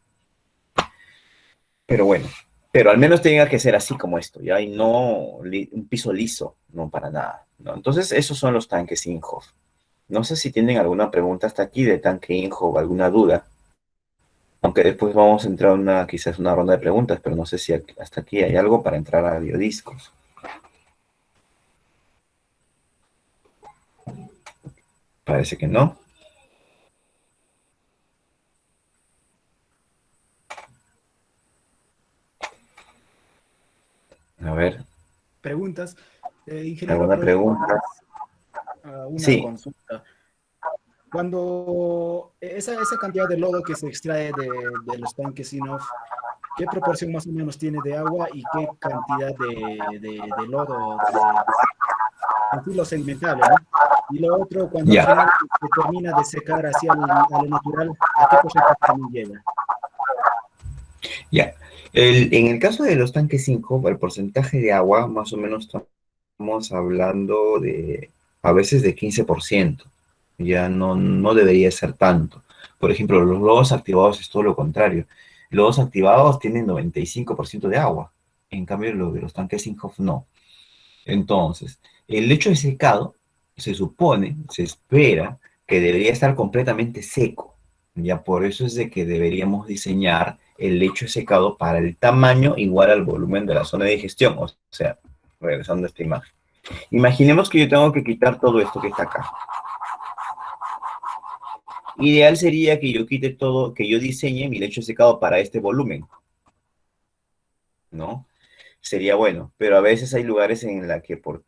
Pero bueno, pero al menos tenga que ser así como esto, ¿ya? Y no un piso liso, no para nada, ¿no? Entonces, esos son los tanques Inhofe. No sé si tienen alguna pregunta hasta aquí de tanque Inhofe, alguna duda. Aunque después vamos a entrar en quizás una ronda de preguntas, pero no sé si hasta aquí hay algo para entrar a biodiscos. Parece que no. A ver, Preguntas. Ingeniero, ¿alguna pregunta? una Sí, consulta. Cuando esa cantidad de lodo que se extrae de los tanques INOF, ¿qué proporción más o menos tiene de agua y qué cantidad de lodo, en sí lo sedimentable, ¿no? Y lo otro, cuando al ya, final se termina de secar hacia a lo natural, ¿a qué porcentaje también llega? ya. En el caso de los tanques 5, el porcentaje de agua, más o menos estamos hablando de, a veces de 15%. Ya no debería ser tanto. Por ejemplo, los lodos activados es todo lo contrario. Los lodos activados tienen 95% de agua. En cambio, lo de los tanques Sinhoff no. Entonces, el lecho de secado se supone, se espera que debería estar completamente seco. Ya por eso es de que deberíamos diseñar el lecho de secado para el tamaño igual al volumen de la zona de digestión. O sea, regresando a esta imagen. Imaginemos que yo tengo que quitar todo esto que está acá. Ideal sería que yo quite todo, que yo diseñe mi lecho de secado para este volumen, ¿no? Sería bueno, pero a veces hay lugares en la que por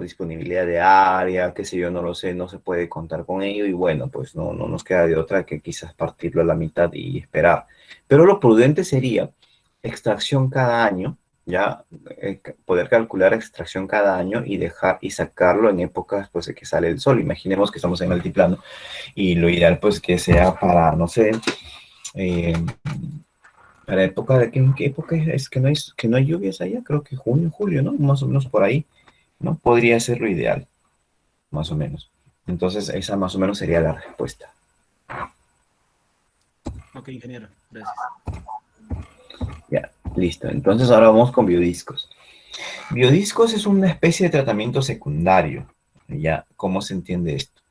disponibilidad de área, qué sé yo, no lo sé, no se puede contar con ello y bueno, pues no nos queda de otra que quizás partirlo a la mitad y esperar. Pero lo prudente sería extracción cada año, ya poder calcular extracción cada año y dejar y sacarlo en épocas pues de que sale el sol. Imaginemos que estamos en altiplano y lo ideal pues que sea para, no sé, eh, para época de ¿en qué época es que no hay lluvias allá? Creo que junio, julio, ¿no? Más o menos por ahí, ¿no? Podría ser lo ideal, más o menos. Entonces, esa más o menos sería la respuesta. Ok, ingeniero, gracias. Ya, listo. Entonces, ahora vamos con biodiscos. Biodiscos es una especie de tratamiento secundario. Ya, ¿cómo se entiende esto?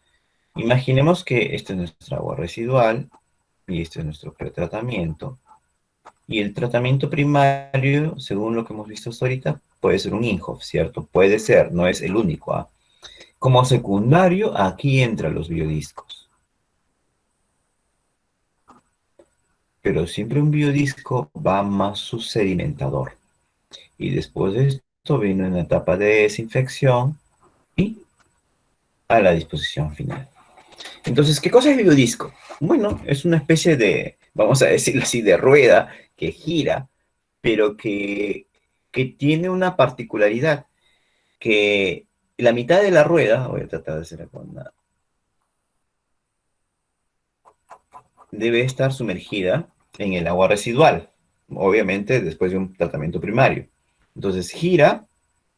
Imaginemos que esta es nuestra agua residual y este es nuestro pretratamiento. Y el tratamiento primario, según lo que hemos visto hasta ahorita, puede ser un INJOF, ¿cierto? Puede ser, no es el único. ¿Ah? Como secundario, aquí entran los biodiscos. Pero siempre un biodisco va más su sedimentador. Y después de esto viene una etapa de desinfección y a la disposición final. Entonces, ¿qué cosa es biodisco? Bueno, es una especie de, vamos a decirlo así, de rueda que gira, pero que tiene una particularidad, que la mitad de la rueda, voy a tratar de hacerla con nada, debe estar sumergida en el agua residual, obviamente después de un tratamiento primario. Entonces gira,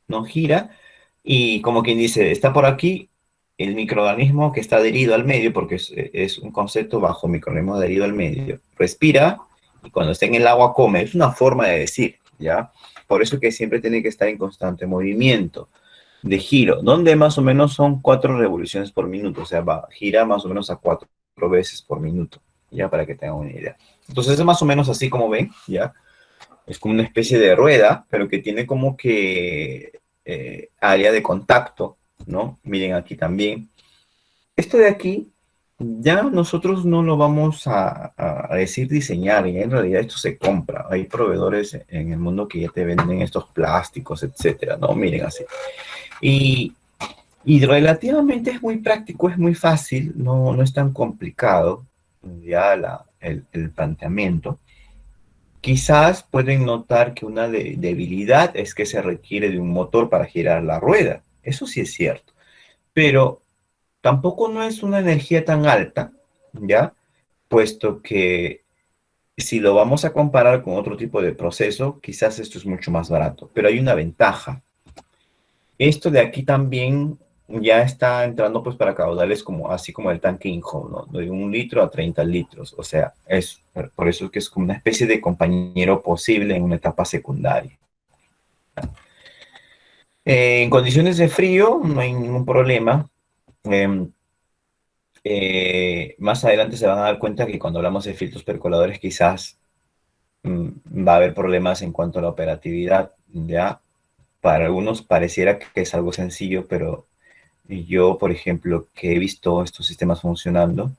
no gira, y como quien dice, está por aquí el microorganismo que está adherido al medio, porque es un concepto bajo microorganismo adherido al medio, respira y cuando está en el agua come, es una forma de decir, ¿ya? Por eso que siempre tiene que estar en constante movimiento de giro, donde más o menos son 4 revoluciones por minuto, o sea, gira más o menos a 4 veces por minuto, ya para que tengan una idea. Entonces es más o menos así como ven, ya, es como una especie de rueda, pero que tiene como que área de contacto, ¿no? Miren aquí también. Esto de aquí, ya nosotros no lo vamos a decir diseñar, y en realidad esto se compra. Hay proveedores en el mundo que ya te venden estos plásticos, etcétera, ¿no? Miren así. Y, y relativamente es muy práctico, es muy fácil, no es tan complicado ya el planteamiento. Quizás pueden notar que una debilidad es que se requiere de un motor para girar la rueda. Eso sí es cierto. Pero tampoco no es una energía tan alta, ¿ya? Puesto que si lo vamos a comparar con otro tipo de proceso, quizás esto es mucho más barato. Pero hay una ventaja. Esto de aquí también ya está entrando pues para caudales como, así como el tanque Injo, ¿no? De 1 litro a 30 litros. O sea, es por eso es que es como una especie de compañero posible en una etapa secundaria. En condiciones de frío no hay ningún problema. Eh, Más adelante se van a dar cuenta que cuando hablamos de filtros percoladores quizás va a haber problemas en cuanto a la operatividad, ¿ya? Para algunos pareciera que es algo sencillo, pero yo, por ejemplo, que he visto estos sistemas funcionando,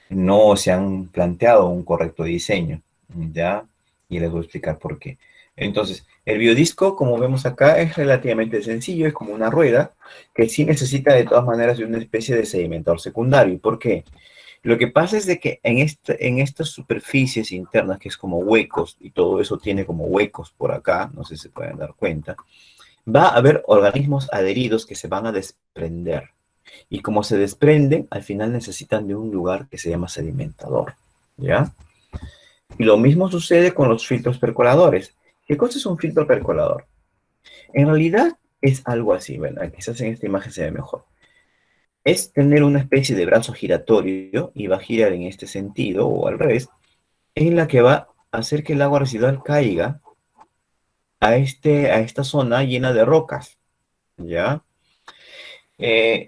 no se han planteado un correcto diseño, ¿ya? Y les voy a explicar por qué. Entonces, el biodisco, como vemos acá, es relativamente sencillo, es como una rueda que sí necesita de todas maneras de una especie de sedimentador secundario. ¿Por qué? Lo que pasa es de que en estas superficies internas, que es como huecos, y todo eso tiene como huecos por acá, no sé si se pueden dar cuenta, va a haber organismos adheridos que se van a desprender. Y como se desprenden, al final necesitan de un lugar que se llama sedimentador, ¿ya? Y lo mismo sucede con los filtros percoladores. ¿Qué cosa es un filtro percolador? En realidad es algo así, ¿verdad? Quizás en esta imagen se ve mejor. Es tener una especie de brazo giratorio y va a girar en este sentido o al revés, en la que va a hacer que el agua residual caiga a esta zona llena de rocas, ¿ya?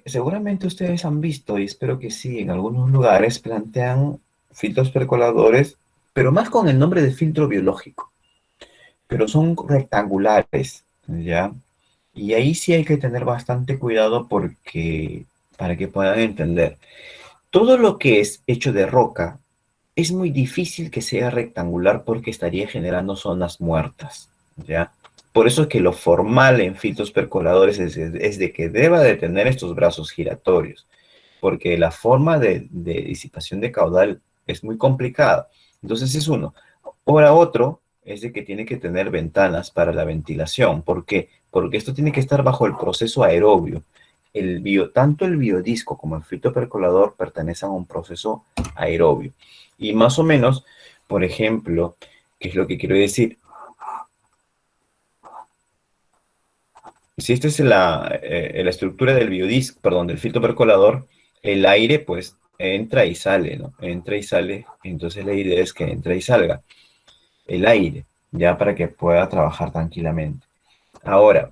Seguramente ustedes han visto, y espero que sí, en algunos lugares plantean filtros percoladores, pero más con el nombre de filtro biológico, pero son rectangulares, ¿ya? Y ahí sí hay que tener bastante cuidado porque, para que puedan entender, todo lo que es hecho de roca es muy difícil que sea rectangular porque estaría generando zonas muertas, ¿ya? Por eso es que lo formal en filtros percoladores es de que deba de tener estos brazos giratorios, porque la forma de disipación de caudal es muy complicada. Entonces es uno. Ahora otro es de que tiene que tener ventanas para la ventilación. ¿Por qué? Porque esto tiene que estar bajo el proceso aerobio. Tanto el biodisco como el filtro percolador pertenecen a un proceso aerobio. Y más o menos, por ejemplo, ¿qué es lo que quiero decir? Si esta es la estructura del biodisc, perdón, del filtro percolador, el aire pues entra y sale, ¿no? Entra y sale, entonces la idea es que entre y salga el aire, ya para que pueda trabajar tranquilamente. Ahora,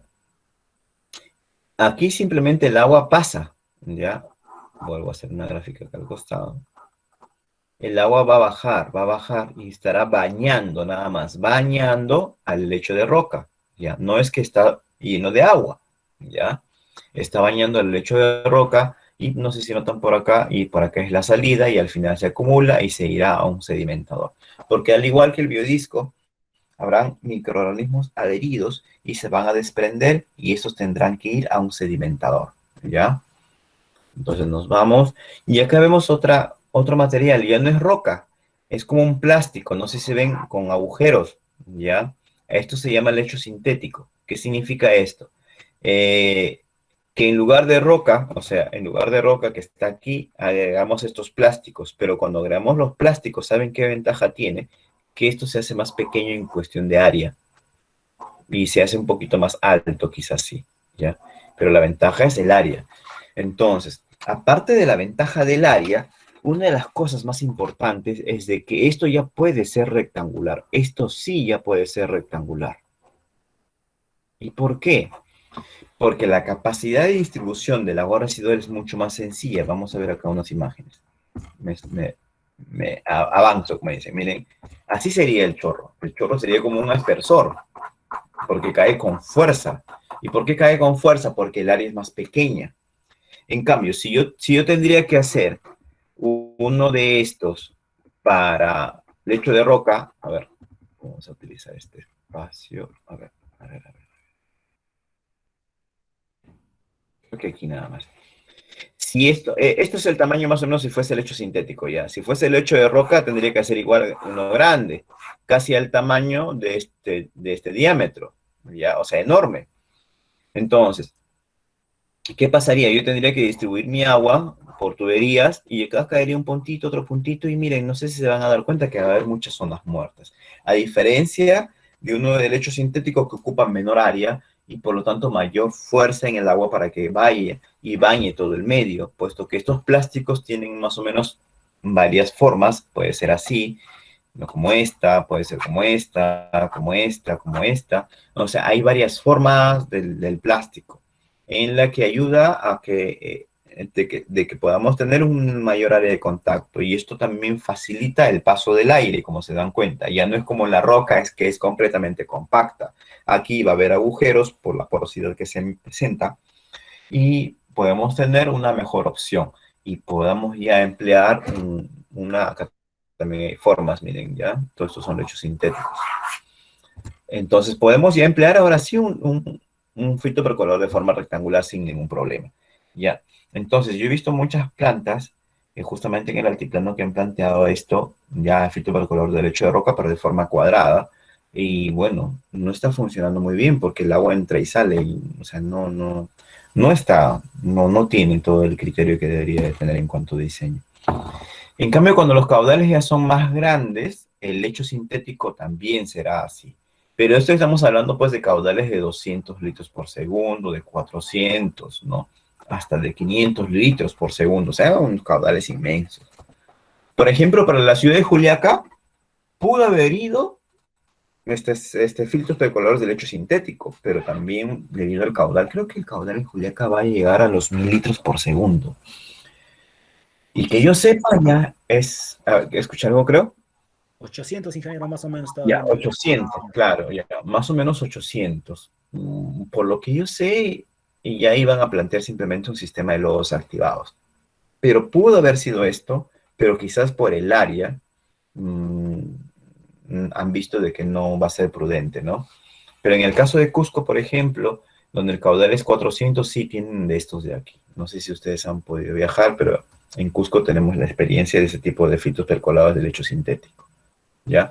aquí simplemente el agua pasa, ya, vuelvo a hacer una gráfica acá al costado. El agua va a bajar y estará bañando nada más, bañando al lecho de roca, ya, no es que está lleno de agua, ya, está bañando el lecho de roca y no sé si notan por acá y por acá es la salida y al final se acumula y se irá a un sedimentador, porque al igual que el biodisco, habrán microorganismos adheridos y se van a desprender y estos tendrán que ir a un sedimentador, ¿ya? Entonces nos vamos y acá vemos otro material, ya no es roca, es como un plástico, no sé si se ven con agujeros, ¿ya? Esto se llama lecho sintético. ¿Qué significa esto? Que en lugar de roca, o sea, en lugar de roca que está aquí, agregamos estos plásticos, pero cuando agregamos los plásticos, ¿saben qué ventaja tiene? Que esto se hace más pequeño en cuestión de área y se hace un poquito más alto, quizás sí, ¿ya? Pero la ventaja es el área. Entonces, aparte de la ventaja del área, una de las cosas más importantes es de que esto ya puede ser rectangular. Esto sí ya puede ser rectangular. ¿Y por qué? Porque la capacidad de distribución del agua residual es mucho más sencilla. Vamos a ver acá unas imágenes. Avanzo, como dicen. Miren, así sería el chorro. El chorro sería como un aspersor, porque cae con fuerza. ¿Y por qué cae con fuerza? Porque el área es más pequeña. En cambio, si yo tendría que hacer uno de estos para lecho de roca, a ver, vamos a utilizar este espacio. A ver. Creo que aquí nada más. Si esto es el tamaño más o menos si fuese el lecho sintético, ya. Si fuese el lecho de roca, tendría que ser igual uno grande, casi al tamaño de este diámetro, ya, o sea, enorme. Entonces, ¿qué pasaría? Yo tendría que distribuir mi agua por tuberías y acá caería un puntito, otro puntito y miren, no sé si se van a dar cuenta que va a haber muchas zonas muertas. A diferencia de uno de lecho sintético que ocupa menor área y por lo tanto mayor fuerza en el agua para que vaya y bañe todo el medio, puesto que estos plásticos tienen más o menos varias formas, puede ser así, no como esta, puede ser como esta, como esta, como esta. O sea, hay varias formas del plástico en la que ayuda a de que podamos tener un mayor área de contacto y esto también facilita el paso del aire, como se dan cuenta. Ya no es como la roca, es que es completamente compacta. Aquí va a haber agujeros por la porosidad que se presenta y podemos tener una mejor opción y podamos ya emplear acá también hay formas, miren, ya, todos estos son lechos sintéticos. Entonces podemos ya emplear ahora sí un filtro percolador de forma rectangular sin ningún problema, ya. Entonces yo he visto muchas plantas, justamente en el altiplano que han planteado esto, ya filtro percolador de lecho de roca, pero de forma cuadrada, y bueno, no está funcionando muy bien porque el agua entra y sale, y, o sea, no tiene todo el criterio que debería de tener en cuanto a diseño. En cambio, cuando los caudales ya son más grandes, el lecho sintético también será así. Pero esto estamos hablando pues de caudales de 200 litros por segundo, de 400, ¿no? Hasta de 500 litros por segundo, o sea, unos caudales inmensos. Por ejemplo, para la ciudad de Juliaca, pudo haber ido filtros percoladores de lecho sintético, pero también debido al caudal, creo que el caudal en Juliaca va a llegar a los 1000 litros por segundo. Y que yo sepa ya es, ¿escuché algo creo? 800 ingenieros más o menos estaba Ya, viendo yo. 800, claro, ya, más o menos 800. Por lo que yo sé, y ya iban a plantear simplemente un sistema de lodos activados. Pero pudo haber sido esto, pero quizás por el área mm, han visto de que no va a ser prudente, ¿no? Pero en el caso de Cusco, por ejemplo, donde el caudal es 400, sí tienen de estos de aquí. No sé si ustedes han podido viajar, pero en Cusco tenemos la experiencia de ese tipo de filtros percolados de lecho sintético, ¿ya?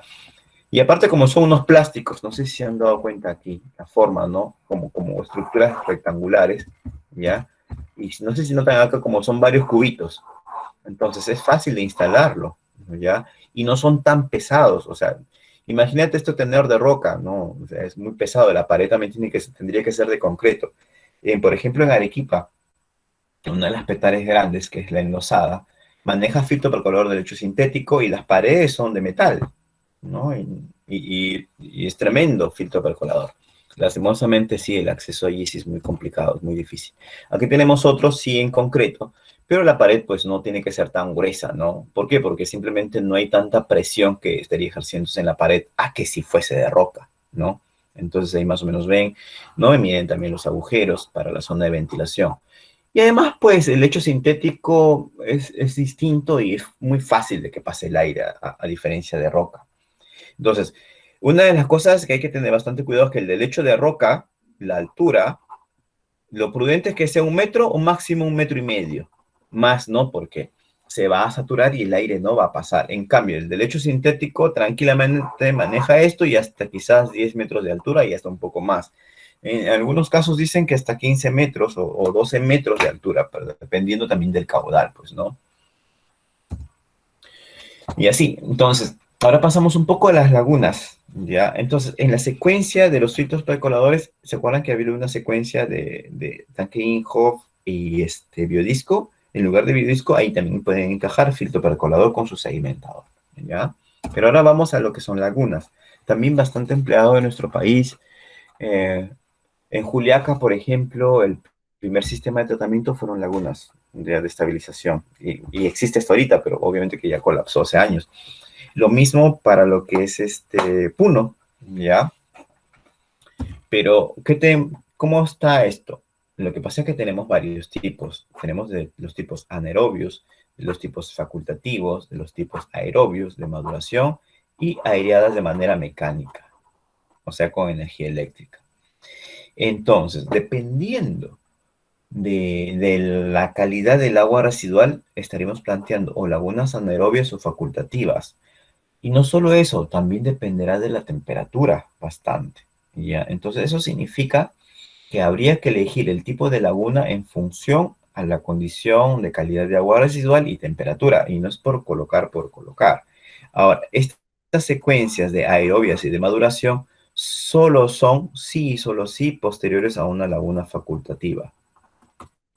Y aparte, como son unos plásticos, no sé si se han dado cuenta aquí, la forma, ¿no? Como estructuras rectangulares, ¿ya? Y no sé si notan acá como son varios cubitos. Entonces es fácil de instalarlo, ¿ya? Y no son tan pesados, o sea, imagínate esto tener de roca, ¿no? O sea, es muy pesado, la pared también tendría que ser de concreto. Por ejemplo, en Arequipa, una de las petales grandes, que es la enlosada, maneja filtro por color de lecho sintético y las paredes son de metal, ¿no? Y es tremendo filtro percolador. Lastimosamente, sí, el acceso allí sí es muy complicado, es muy difícil. Aquí tenemos otros, sí, en concreto, pero la pared, pues, no tiene que ser tan gruesa, ¿no? ¿Por qué? Porque simplemente no hay tanta presión que estaría ejerciéndose en la pared a que si fuese de roca, ¿no? Entonces ahí más o menos ven, ¿no? Y miden también los agujeros para la zona de ventilación. Y además, pues, el lecho sintético es distinto y es muy fácil de que pase el aire, a diferencia de roca. Entonces, una de las cosas que hay que tener bastante cuidado es que el del lecho de roca, la altura, lo prudente es que sea 1 metro o máximo 1,5 metros. Más no, porque se va a saturar y el aire no va a pasar. En cambio, el del lecho sintético tranquilamente maneja esto y hasta quizás 10 metros de altura y hasta un poco más. En algunos casos dicen que hasta 15 metros o 12 metros de altura, pero dependiendo también del caudal, pues, ¿no? Y así, entonces, ahora pasamos un poco a las lagunas, ¿ya? Entonces, en la secuencia de los filtros percoladores, ¿se acuerdan que había una secuencia de Tanquein, Hoff y biodisco? En lugar de biodisco, ahí también pueden encajar filtro percolador con su sedimentador, ¿ya? Pero ahora vamos a lo que son lagunas. También bastante empleado en nuestro país. Eh, en Juliaca, por ejemplo, el primer sistema de tratamiento fueron lagunas de estabilización. Y existe hasta ahorita, pero obviamente que ya colapsó hace años. Lo mismo para lo que es Puno, ¿ya? Pero, ¿cómo está esto? Lo que pasa es que tenemos varios tipos. Tenemos de los tipos anaerobios, de los tipos facultativos, de los tipos aerobios de maduración y aireadas de manera mecánica, o sea, con energía eléctrica. Entonces, dependiendo de la calidad del agua residual, estaremos planteando o lagunas anaerobias o facultativas. Y no solo eso, también dependerá de la temperatura bastante, ¿ya? Entonces eso significa que habría que elegir el tipo de laguna en función a la condición de calidad de agua residual y temperatura, y no es por colocar. Ahora, estas secuencias de aerobias y de maduración solo son, sí, solo sí, posteriores a una laguna facultativa,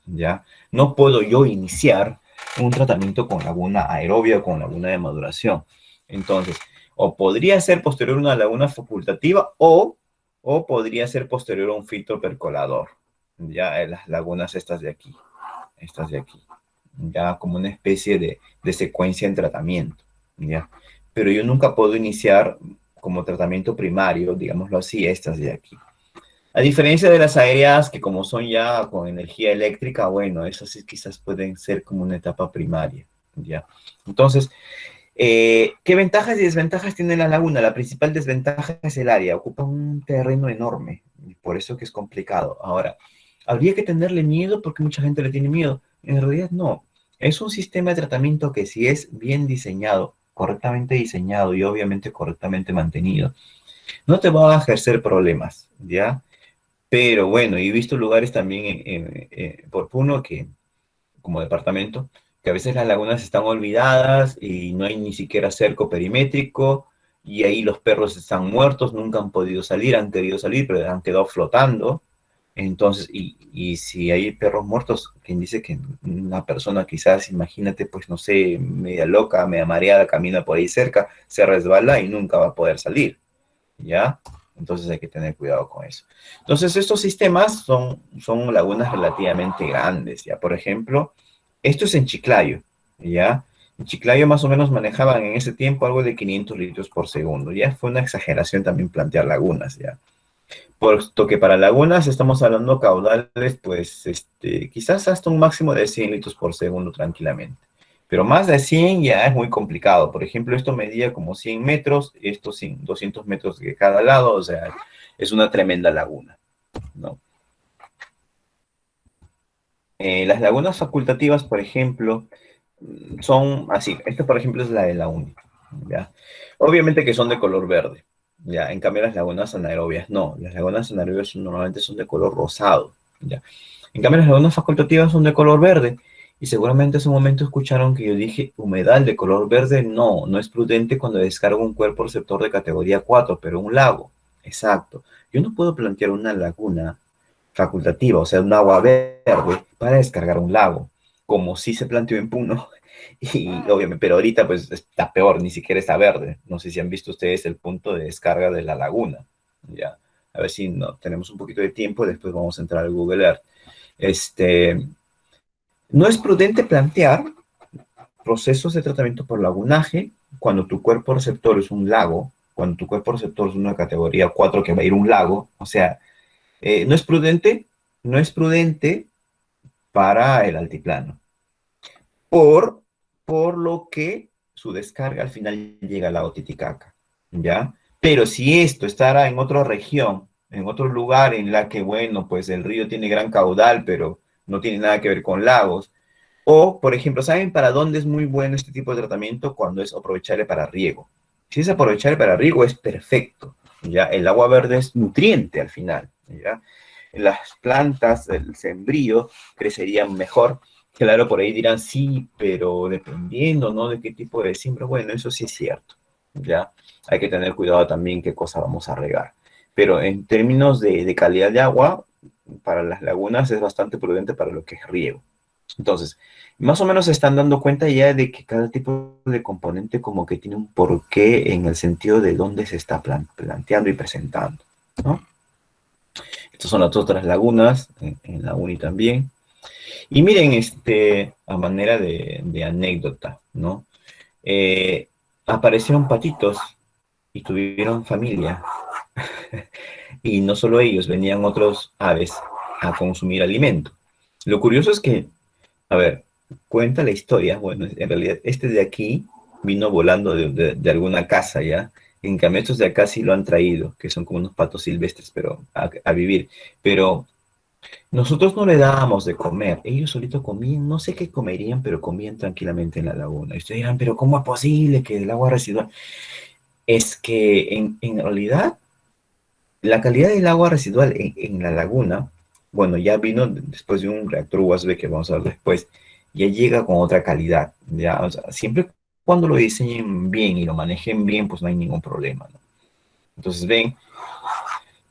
¿ya? No puedo yo iniciar un tratamiento con laguna aerobia o con laguna de maduración. Entonces, o podría ser posterior a una laguna facultativa o podría ser posterior a un filtro percolador, ya las lagunas estas de aquí, ya como una especie de secuencia en tratamiento, ya. Pero yo nunca puedo iniciar como tratamiento primario, digámoslo así, estas de aquí. A diferencia de las aéreas que como son ya con energía eléctrica, bueno, esas sí quizás pueden ser como una etapa primaria, ¿ya? Entonces, ¿qué ventajas y desventajas tiene la laguna? La principal desventaja es el área, ocupa un terreno enorme, y por eso que es complicado. Ahora, ¿habría que tenerle miedo porque mucha gente le tiene miedo? En realidad no. Es un sistema de tratamiento que si es bien diseñado, correctamente diseñado y obviamente correctamente mantenido, no te va a ejercer problemas, ¿ya? Pero bueno, he visto lugares también por Puno que, como departamento, que a veces las lagunas están olvidadas y no hay ni siquiera cerco perimétrico y ahí los perros están muertos, nunca han podido salir, han querido salir, pero han quedado flotando. Entonces, y si hay perros muertos, quien dice que una persona quizás, imagínate, pues no sé, media loca, media mareada, camina por ahí cerca, se resbala y nunca va a poder salir. ¿ya? Entonces hay que tener cuidado con eso. Entonces estos sistemas son lagunas relativamente grandes, ¿ya? Por ejemplo, esto es en Chiclayo, ¿ya? En Chiclayo más o menos manejaban en ese tiempo algo de 500 litros por segundo, ¿ya? Fue una exageración también plantear lagunas, ¿ya? Puesto que para lagunas estamos hablando caudales, pues, quizás hasta un máximo de 100 litros por segundo tranquilamente. Pero más de 100 ya es muy complicado. Por ejemplo, esto medía como 100 metros, esto 200 metros de cada lado, o sea, es una tremenda laguna, ¿no? Las lagunas facultativas, por ejemplo, son así. Esta, por ejemplo, es la de la UNI, ¿ya? Obviamente que son de color verde, ¿ya? En cambio, las lagunas anaerobias no. Las lagunas anaerobias normalmente son de color rosado, ¿ya? En cambio, las lagunas facultativas son de color verde. Y seguramente en ese momento escucharon que yo dije humedal de color verde. No, no es prudente cuando descargo un cuerpo receptor de categoría 4, pero un lago. Exacto. Yo no puedo plantear una laguna facultativa, o sea, un agua verde para descargar un lago, como sí se planteó en Puno. Y obviamente, pero ahorita pues está peor, ni siquiera está verde. No sé si han visto ustedes el punto de descarga de la laguna. Ya, a ver si no tenemos un poquito de tiempo, después vamos a entrar al Google Earth. No es prudente plantear procesos de tratamiento por lagunaje cuando tu cuerpo receptor es un lago, cuando tu cuerpo receptor es una categoría 4 que va a ir a un lago. O sea, no es prudente, no es prudente para el altiplano. Por, por lo que su descarga al final llega al lago Titicaca, ¿ya? Pero si esto estará en otra región, en otro lugar en la que, bueno, pues el río tiene gran caudal, pero no tiene nada que ver con lagos, o, por ejemplo, ¿saben para dónde es muy bueno este tipo de tratamiento? Cuando es aprovechable para riego. Si es aprovechable para riego, es perfecto, ¿ya? El agua verde es nutriente al final, ¿ya? Las plantas, el sembrío, crecerían mejor. Claro, por ahí dirán, sí, pero dependiendo, ¿no? De qué tipo de siembra. Bueno, eso sí es cierto, ¿ya? Hay que tener cuidado también qué cosa vamos a regar. Pero en términos de calidad de agua, para las lagunas es bastante prudente para lo que es riego. Entonces, más o menos se están dando cuenta ya de que cada tipo de componente como que tiene un porqué en el sentido de dónde se está planteando y presentando, ¿no? Estas son las otras lagunas, en la uni también. Y miren, a manera de anécdota, ¿no? Aparecieron patitos y tuvieron familia. Y no solo ellos, venían otros aves a consumir alimento. Lo curioso es que, a ver, cuenta la historia, bueno, en realidad este de aquí vino volando de alguna casa, ¿ya? En cambio estos de acá sí lo han traído, que son como unos patos silvestres, pero a vivir. Pero nosotros no le dábamos de comer, ellos solitos comían, no sé qué comerían, pero comían tranquilamente en la laguna. Y ustedes dirán, pero ¿cómo es posible que el agua residual? Es que en realidad la calidad del agua residual en la laguna, bueno, ya vino después de un reactor USB que vamos a ver después, ya llega con otra calidad, ya, o sea, siempre cuando lo diseñen bien y lo manejen bien, pues no hay ningún problema, ¿no? Entonces, ven,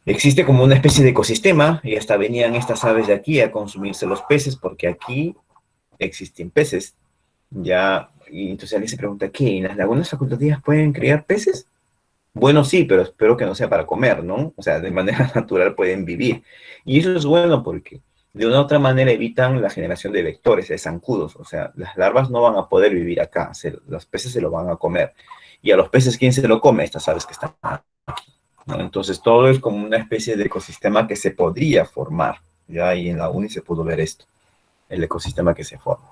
existe como una especie de ecosistema y hasta venían estas aves de aquí a consumirse los peces porque aquí existen peces, ya, y entonces alguien se pregunta, ¿qué? ¿En las lagunas facultativas pueden criar peces? Bueno, sí, pero espero que no sea para comer, ¿no? O sea, de manera natural pueden vivir. Y eso es bueno porque de una u otra manera evitan la generación de vectores, de zancudos. O sea, las larvas no van a poder vivir acá, los peces se lo van a comer. Y a los peces, ¿quién se lo come? Estas aves que están acá, ¿no? Entonces, todo es como una especie de ecosistema que se podría formar. Ya ahí en la uni se pudo ver esto, el ecosistema que se forma.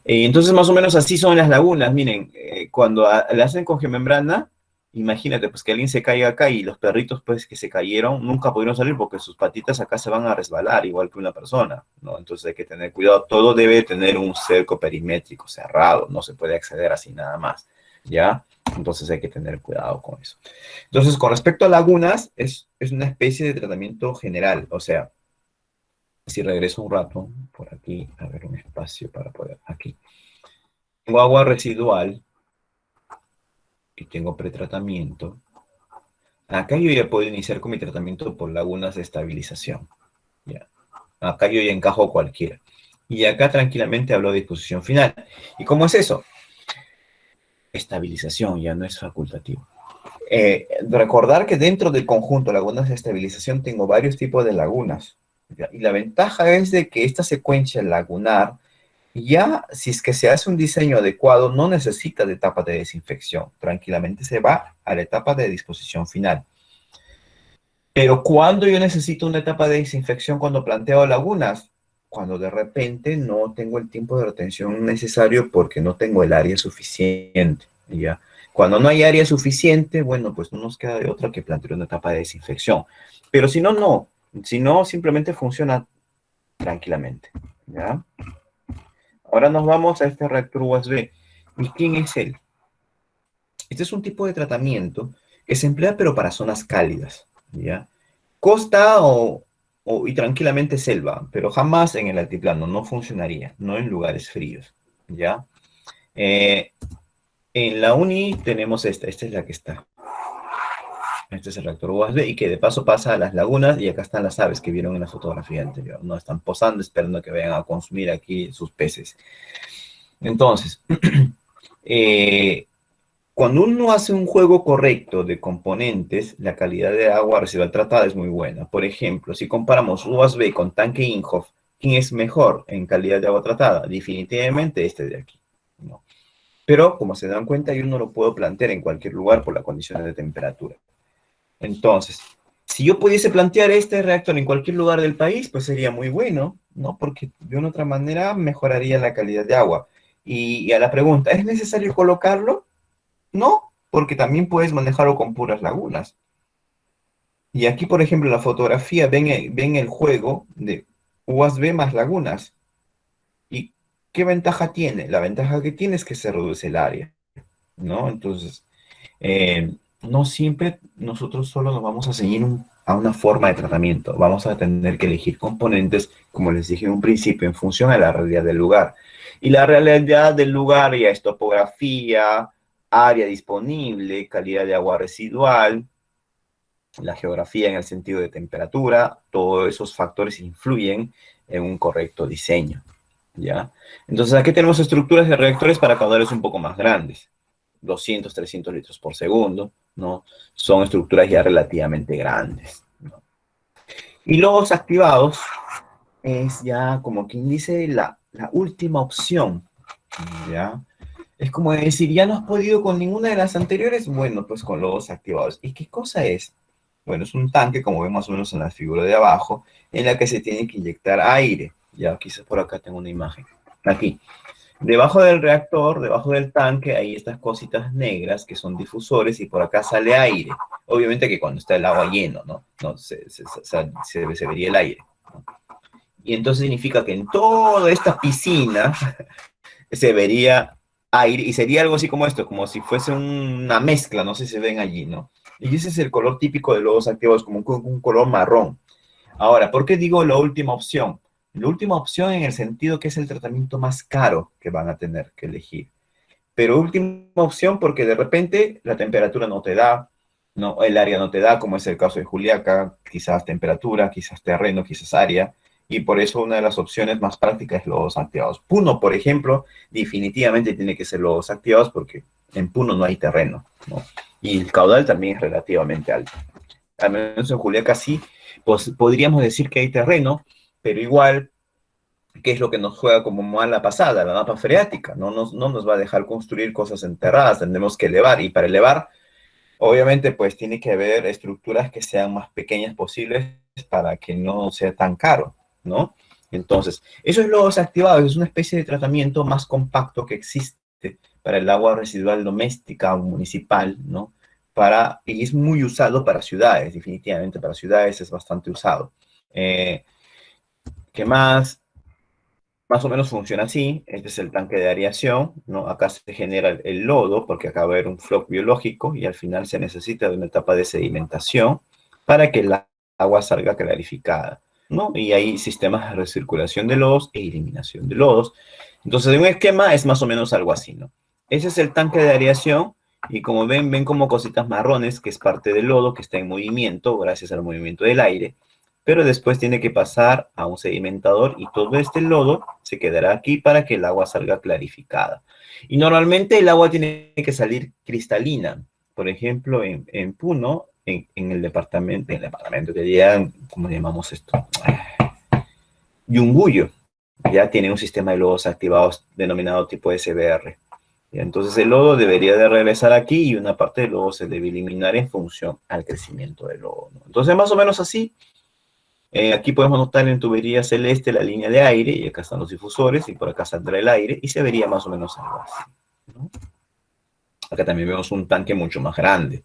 Entonces, más o menos así son las lagunas. Miren, cuando le hacen con geomembrana, imagínate, pues que alguien se caiga acá y los perritos, pues que se cayeron, nunca pudieron salir porque sus patitas acá se van a resbalar, igual que una persona, ¿no? Entonces hay que tener cuidado. Todo debe tener un cerco perimétrico cerrado, no se puede acceder así nada más, ¿ya? Entonces hay que tener cuidado con eso. Entonces, con respecto a lagunas, es una especie de tratamiento general, o sea, si regreso un rato por aquí, a ver un espacio para poder, aquí. Tengo agua residual y tengo pretratamiento. Acá yo ya puedo iniciar con mi tratamiento por lagunas de estabilización. ¿Ya? Acá yo ya encajo cualquiera. Y acá tranquilamente hablo de disposición final. ¿Y cómo es eso? Estabilización, ya no es facultativo. Recordar que dentro del conjunto lagunas de estabilización tengo varios tipos de lagunas, ¿ya? Y la ventaja es de que esta secuencia lagunar, ya si es que se hace un diseño adecuado, no necesita de etapa de desinfección. Tranquilamente se va a la etapa de disposición final. Pero cuando yo necesito una etapa de desinfección cuando planteo lagunas, cuando de repente no tengo el tiempo de retención necesario porque no tengo el área suficiente, ¿ya? Cuando no hay área suficiente, bueno, pues no nos queda de otra que plantear una etapa de desinfección. Pero si no, no. Si no, simplemente funciona tranquilamente, ¿ya? Ahora nos vamos a este reactor USB. ¿Y quién es él? Este es un tipo de tratamiento que se emplea pero para zonas cálidas, ¿ya? Costa y tranquilamente selva, pero jamás en el altiplano, no funcionaría, no en lugares fríos, ¿ya? Eh, en la uni tenemos esta es la que está. Este es el reactor USB y que de paso pasa a las lagunas y acá están las aves que vieron en la fotografía anterior, ¿no? Están posando esperando que vayan a consumir aquí sus peces. Entonces, cuando uno hace un juego correcto de componentes, la calidad de agua residual tratada es muy buena. Por ejemplo, si comparamos USB con tanque Inhoff, ¿quién es mejor en calidad de agua tratada? Definitivamente este de aquí, ¿no? Pero, como se dan cuenta, yo no lo puedo plantear en cualquier lugar por las condiciones de temperatura. Entonces, si yo pudiese plantear este reactor en cualquier lugar del país, pues sería muy bueno, ¿no? Porque de una otra manera mejoraría la calidad de agua. Y a la pregunta, ¿es necesario colocarlo? No, porque también puedes manejarlo con puras lagunas. Y aquí, por ejemplo, en la fotografía ven el juego de USB más lagunas. ¿Y qué ventaja tiene? La ventaja que tiene es que se reduce el área, ¿no? Entonces, no siempre nosotros solo nos vamos a ceñir a una forma de tratamiento. Vamos a tener que elegir componentes, como les dije en un principio, en función a la realidad del lugar. Y la realidad del lugar ya es topografía, área disponible, calidad de agua residual, la geografía en el sentido de temperatura, todos esos factores influyen en un correcto diseño, ¿ya? Entonces aquí tenemos estructuras de reactores para caudales un poco más grandes, 200, 300 litros por segundo, ¿no? Son estructuras ya relativamente grandes, ¿no? Y los activados es ya como quien dice la última opción, ¿ya? Es como decir, ya no has podido con ninguna de las anteriores, bueno, pues con los activados. ¿Y qué cosa es? Bueno, es un tanque, como vemos más o menos en la figura de abajo, en la que se tiene que inyectar aire. Ya quizás por acá tengo una imagen. Aquí. Debajo del reactor, debajo del tanque, hay estas cositas negras que son difusores y por acá sale aire. Obviamente que cuando está el agua lleno, ¿no? No se vería el aire, ¿no? Y entonces significa que en toda esta piscina se vería aire y sería algo así como esto, como si fuese una mezcla, no sé si se ven allí, ¿no? Y ese es el color típico de los activados, como un color marrón. Ahora, ¿por qué digo la última opción? La última opción en el sentido que es el tratamiento más caro que van a tener que elegir. Pero última opción porque de repente la temperatura no te da, no, el área no te da, como es el caso de Juliaca, quizás temperatura, quizás terreno, quizás área, y por eso una de las opciones más prácticas es los activados. Puno, por ejemplo, definitivamente tiene que ser los activados porque en Puno no hay terreno, ¿no? Y el caudal también es relativamente alto. Al menos en Juliaca sí, pues podríamos decir que hay terreno, pero igual, ¿qué es lo que nos juega como mala pasada? La mapa freática, no nos va a dejar construir cosas enterradas, tendremos que elevar, y para elevar, obviamente, pues tiene que haber estructuras que sean más pequeñas posibles para que no sea tan caro, ¿no? Entonces, eso es los activados, es una especie de tratamiento más compacto que existe para el agua residual doméstica o municipal, ¿no? Y es muy usado para ciudades, definitivamente para ciudades es bastante usado. ¿Qué más? Más o menos funciona así. Este es el tanque de aireación, ¿no? Acá se genera el lodo porque acá va a haber un flow biológico y al final se necesita de una etapa de sedimentación para que el agua salga clarificada, ¿no? Y hay sistemas de recirculación de lodos e eliminación de lodos. Entonces, un esquema es más o menos algo así, ¿no? Ese es el tanque de aireación y como ven como cositas marrones, que es parte del lodo que está en movimiento gracias al movimiento del aire, pero después tiene que pasar a un sedimentador y todo este lodo se quedará aquí para que el agua salga clarificada. Y normalmente el agua tiene que salir cristalina, por ejemplo, en Puno, en el departamento que digan, ¿cómo llamamos esto? Yunguyo, ya tiene un sistema de lodos activados denominado tipo SBR. Y entonces el lodo debería de regresar aquí y una parte del lodo se debe eliminar en función al crecimiento del lodo, ¿no? Entonces, más o menos así. Aquí podemos notar en tubería celeste la línea de aire, y acá están los difusores, y por acá saldrá el aire, y se vería más o menos algo así, ¿no? Acá también vemos un tanque mucho más grande.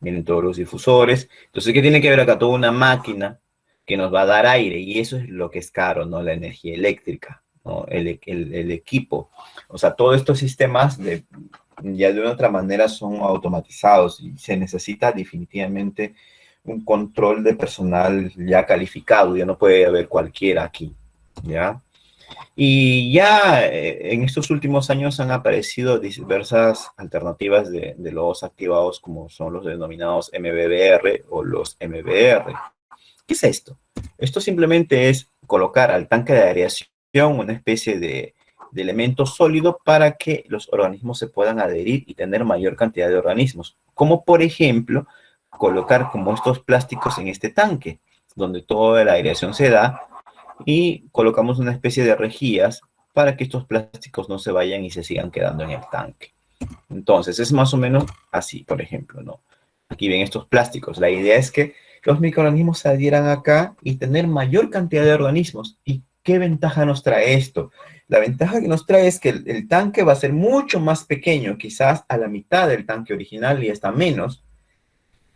Miren todos los difusores. Entonces, ¿qué tiene que ver acá? Toda una máquina que nos va a dar aire, y eso es lo que es caro, ¿no? La energía eléctrica, ¿no? El equipo. O sea, todos estos sistemas ya de una otra manera son automatizados y se necesita definitivamente un control de personal ya calificado, ya no puede haber cualquiera aquí, ¿ya? Y ya en estos últimos años han aparecido diversas alternativas de lodos activados, como son los denominados MBBR o los MBR. ¿Qué es esto? Esto simplemente es colocar al tanque de aireación una especie de elemento sólido para que los organismos se puedan adherir y tener mayor cantidad de organismos, como por ejemplo colocar como estos plásticos en este tanque, donde toda la aireación se da, y colocamos una especie de rejillas para que estos plásticos no se vayan y se sigan quedando en el tanque. Entonces, es más o menos así, por ejemplo, ¿no? Aquí ven estos plásticos. La idea es que los microorganismos se adhieran acá y tener mayor cantidad de organismos. ¿Y qué ventaja nos trae esto? La ventaja que nos trae es que el tanque va a ser mucho más pequeño, quizás a la mitad del tanque original y hasta menos,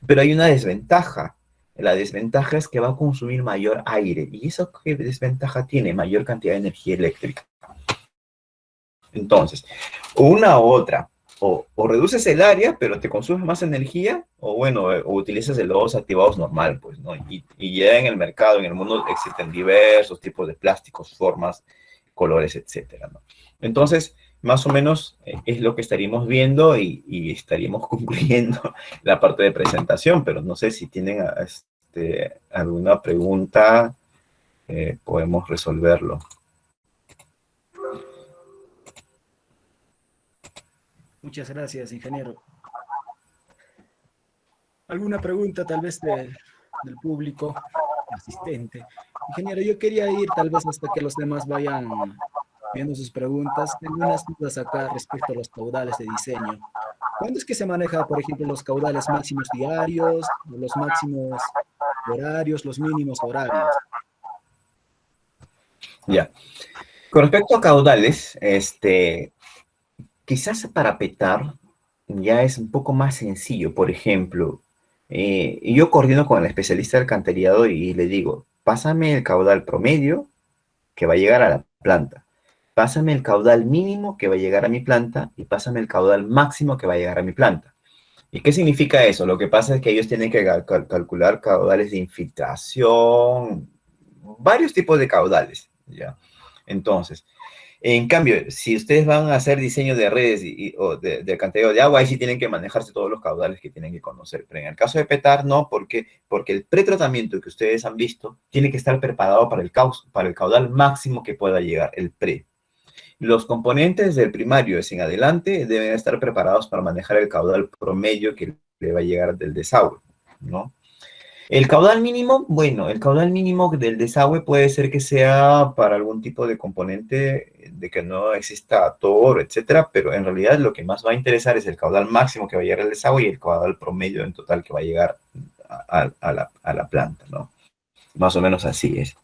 pero hay una desventaja. La desventaja es que va a consumir mayor aire. ¿Y eso qué desventaja tiene? Mayor cantidad de energía eléctrica. Entonces, una u otra, o reduces el área, pero te consumes más energía, o bueno, o utilizas el lodos activados normal, pues, ¿no? Y ya en el mercado, en el mundo, existen diversos tipos de plásticos, formas, colores, etcétera, ¿no? Entonces, más o menos es lo que estaríamos viendo y estaríamos concluyendo la parte de presentación, pero no sé si tienen alguna pregunta, podemos resolverlo. Muchas gracias, ingeniero. ¿Alguna pregunta tal vez del público asistente? Ingeniero, yo quería ir tal vez hasta que los demás vayan viendo sus preguntas. Tengo unas dudas acá respecto a los caudales de diseño. ¿Cuándo es que se maneja, por ejemplo, los caudales máximos diarios, los máximos horarios, los mínimos horarios? Ya. Con respecto a caudales, quizás para petar ya es un poco más sencillo. Por ejemplo, yo coordino con el especialista del alcantarillado y le digo, pásame el caudal promedio que va a llegar a la planta, pásame el caudal mínimo que va a llegar a mi planta y pásame el caudal máximo que va a llegar a mi planta. ¿Y qué significa eso? Lo que pasa es que ellos tienen que calcular caudales de infiltración, varios tipos de caudales, ¿ya? Entonces, en cambio, si ustedes van a hacer diseño de redes o de alcantarillado de agua, ahí sí tienen que manejarse todos los caudales que tienen que conocer. Pero en el caso de petar, no, porque el pretratamiento que ustedes han visto tiene que estar preparado para el caudal máximo que pueda llegar, el pre. Los componentes del primario en adelante deben estar preparados para manejar el caudal promedio que le va a llegar del desagüe, ¿no? El caudal mínimo, bueno, el caudal mínimo del desagüe puede ser que sea para algún tipo de componente de que no exista toro, etcétera, pero en realidad lo que más va a interesar es el caudal máximo que va a llegar al desagüe y el caudal promedio en total que va a llegar a la planta, ¿no? Más o menos así es.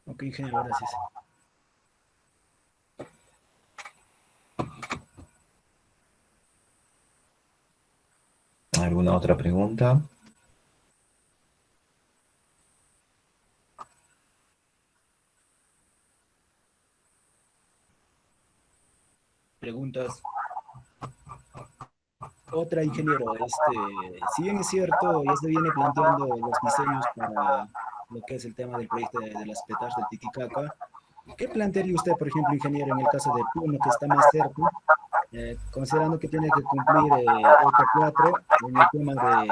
Ok, ingeniero, gracias. ¿Alguna otra pregunta? Preguntas. Otra, ingeniero, si bien es cierto, ya se viene planteando los diseños para lo que es el tema del proyecto de las PETAS del Titicaca, ¿qué plantearía usted, por ejemplo, ingeniero, en el caso de Puno, que está más cerca, considerando que tiene que cumplir ECA 4 en el tema de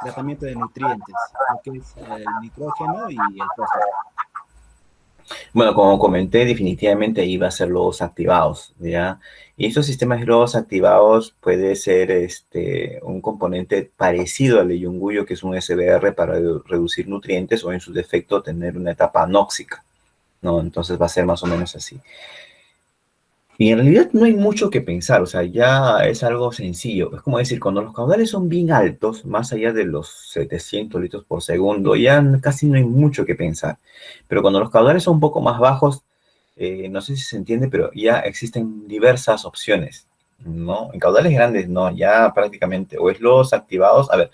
tratamiento de nutrientes, lo que es el nitrógeno y el fósforo? Bueno, como comenté, definitivamente iba a ser lodos activados, ¿ya? Y estos sistemas de lodos activados puede ser un componente parecido al de Yunguyo, que es un SBR para reducir nutrientes o en su defecto tener una etapa anóxica, ¿no? Entonces va a ser más o menos así. Y en realidad no hay mucho que pensar, o sea, ya es algo sencillo. Es como decir, cuando los caudales son bien altos, más allá de los 700 litros por segundo, ya casi no hay mucho que pensar. Pero cuando los caudales son un poco más bajos, no sé si se entiende, pero ya existen diversas opciones, ¿no? En caudales grandes, no, ya prácticamente, o es los activados, a ver,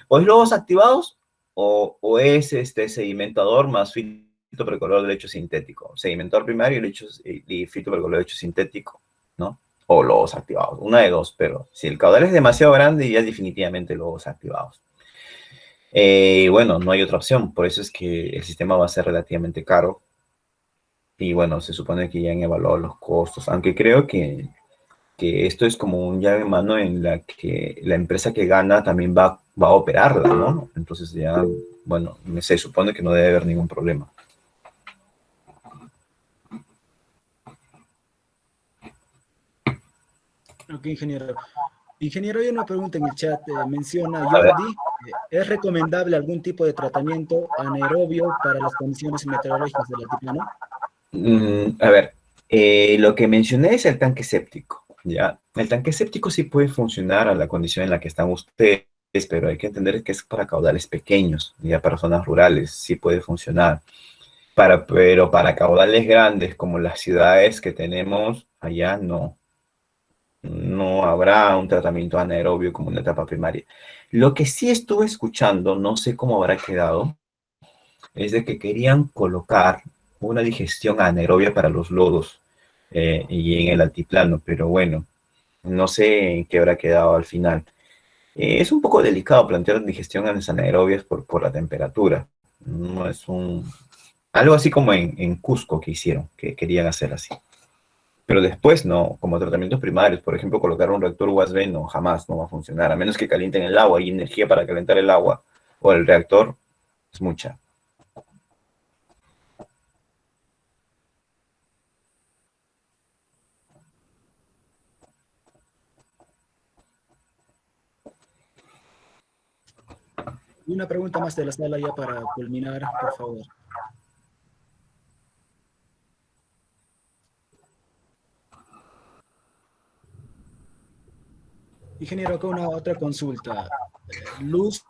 o es lobos activados o es este sedimentador más fitoprecolador de lecho sintético. Sedimentador primario y fitoprecolador de lecho sintético, ¿no? O lobos activados. Una de dos, pero si el caudal es demasiado grande, ya es definitivamente lobos activados. Bueno, no hay otra opción, por eso es que el sistema va a ser relativamente caro. Y bueno, se supone que ya han evaluado los costos, aunque creo que esto es como un llave en mano en la que la empresa que gana también va a operarla, ¿no? Entonces ya, bueno, se supone que no debe haber ningún problema. Ok, ingeniero. Ingeniero, hay una pregunta en el chat. Menciona A ver, Jordi, ¿es recomendable algún tipo de tratamiento anaerobio para las condiciones meteorológicas del altiplano? a ver, lo que mencioné es el tanque séptico, ¿ya? El tanque séptico sí puede funcionar a la condición en la que están ustedes, pero hay que entender que es para caudales pequeños, ya para zonas rurales, sí puede funcionar. Pero para caudales grandes como las ciudades que tenemos allá, no. No habrá un tratamiento anaerobio como una etapa primaria. Lo que sí estuve escuchando, no sé cómo habrá quedado, es de que querían colocar una digestión anaerobia para los lodos y en el altiplano, pero bueno, no sé en qué habrá quedado al final. Es un poco delicado plantear digestiones anaerobias por la temperatura. No es algo así como en Cusco que hicieron, que querían hacer así. Pero después no, como tratamientos primarios, por ejemplo, colocar un reactor USB no, jamás no va a funcionar, a menos que calienten el agua y energía para calentar el agua o el reactor es mucha. Y una pregunta más de la sala ya para culminar, por favor. Ingeniero, acá una otra consulta. Luz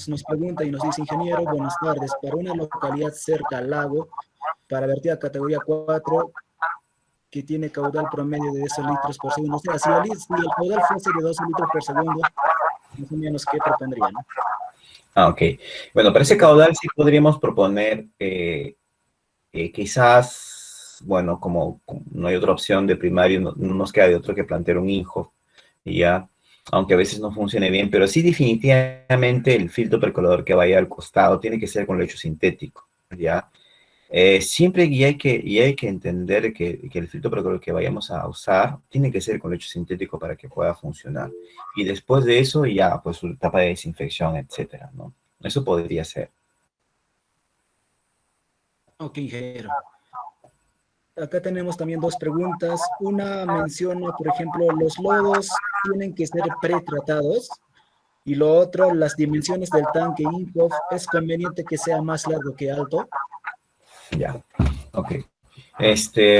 nos pregunta y nos dice, ingeniero, buenas tardes. Para una localidad cerca al lago, para vertida categoría 4 que tiene caudal promedio de 10 litros por segundo. O sea, si el caudal fuese de 12 litros por segundo, más o menos, ¿qué propondrían? Ah, ok. Bueno, para ese caudal sí podríamos proponer quizás, bueno, como no hay otra opción de primario, no nos queda de otro que plantear un hijo, y ya, aunque a veces no funcione bien, pero sí definitivamente el filtro percolador que vaya al costado tiene que ser con lecho sintético, ¿ya? Siempre y hay que entender que el filtro percolador que vayamos a usar tiene que ser con lecho sintético para que pueda funcionar. Y después de eso ya, pues su etapa de desinfección, etcétera, ¿no? Eso podría ser. Ok, ingeniero. Acá tenemos también dos preguntas. Una menciona, por ejemplo, los lodos tienen que ser pretratados. Y lo otro, las dimensiones del tanque INCOF, ¿es conveniente que sea más largo que alto? Ya, ok.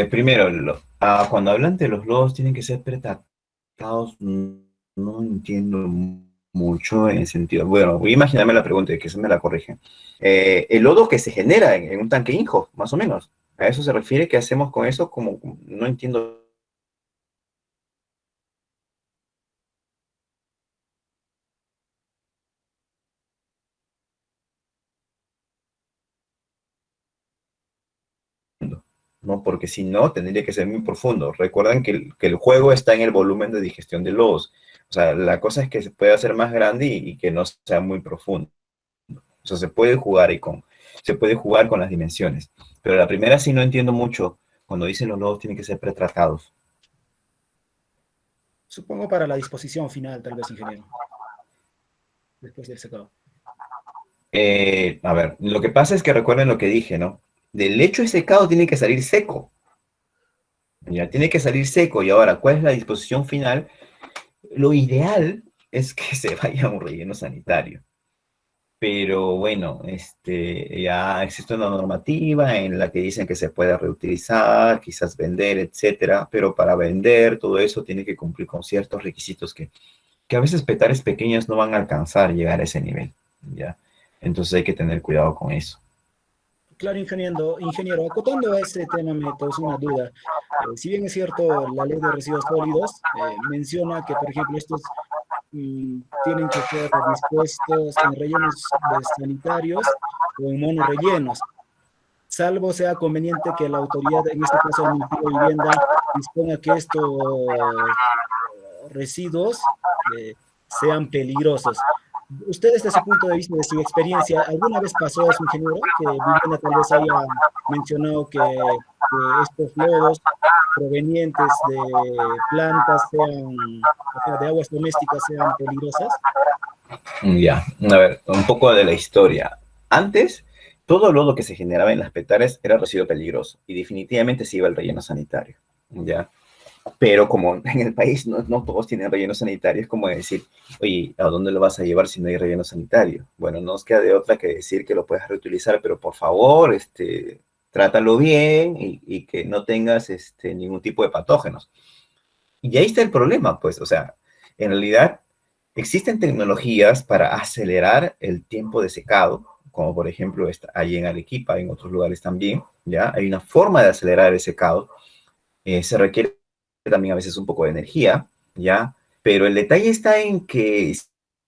Primero, cuando hablan de los lodos tienen que ser pretratados, no entiendo mucho en el sentido. Bueno, voy a imaginarme la pregunta y que se me la corrigen. El lodo que se genera en un tanque Injo, más o menos. ¿A eso se refiere? ¿Qué hacemos con eso? Como no entiendo. ¿No? Porque si no, tendría que ser muy profundo. Recuerden que el juego está en el volumen de digestión de lodos. O sea, la cosa es que se puede hacer más grande y que no sea muy profundo. O sea, se puede jugar con las dimensiones. Pero la primera sí no entiendo mucho. Cuando dicen los lodos tienen que ser pretratados. Supongo para la disposición final, tal vez, ingeniero, después del secado. A ver, lo que pasa es que recuerden lo que dije, ¿no? del lecho de secado tiene que salir seco. Ya tiene que salir seco. Y ahora, ¿cuál es la disposición final? Lo ideal es que se vaya a un relleno sanitario. Pero bueno, ya existe una normativa en la que dicen que se puede reutilizar, quizás vender, etcétera, pero para vender todo eso tiene que cumplir con ciertos requisitos que a veces petares pequeñas no van a alcanzar llegar a ese nivel, ¿ya? Entonces hay que tener cuidado con eso. Claro, ingeniero, acotando a ese tema me causó una duda. Si bien es cierto, la ley de residuos sólidos menciona que, por ejemplo, estos tienen que ser dispuestos en rellenos sanitarios o en monorellenos, salvo sea conveniente que la autoridad, en este caso el Ministerio de Vivienda, disponga que estos residuos sean peligrosos. Usted desde su punto de vista, de su experiencia, ¿alguna vez pasó eso, ingeniero? Que Vivienda tal vez haya mencionado que estos lodos provenientes de plantas sean, o sea, de aguas domésticas sean peligrosas. Ya, a ver, un poco de la historia. Antes, todo lodo que se generaba en las petares era residuo peligroso y definitivamente se iba al relleno sanitario, ¿ya? Pero como en el país no todos tienen relleno sanitario, es como decir, oye, ¿a dónde lo vas a llevar si no hay relleno sanitario? Bueno, no nos queda de otra que decir que lo puedes reutilizar, pero por favor, trátalo bien y que no tengas ningún tipo de patógenos. Y ahí está el problema, pues, o sea, en realidad existen tecnologías para acelerar el tiempo de secado, como por ejemplo ahí en Arequipa, en otros lugares también, ¿ya? Hay una forma de acelerar el secado. Se requiere también a veces un poco de energía, ¿ya? Pero el detalle está en que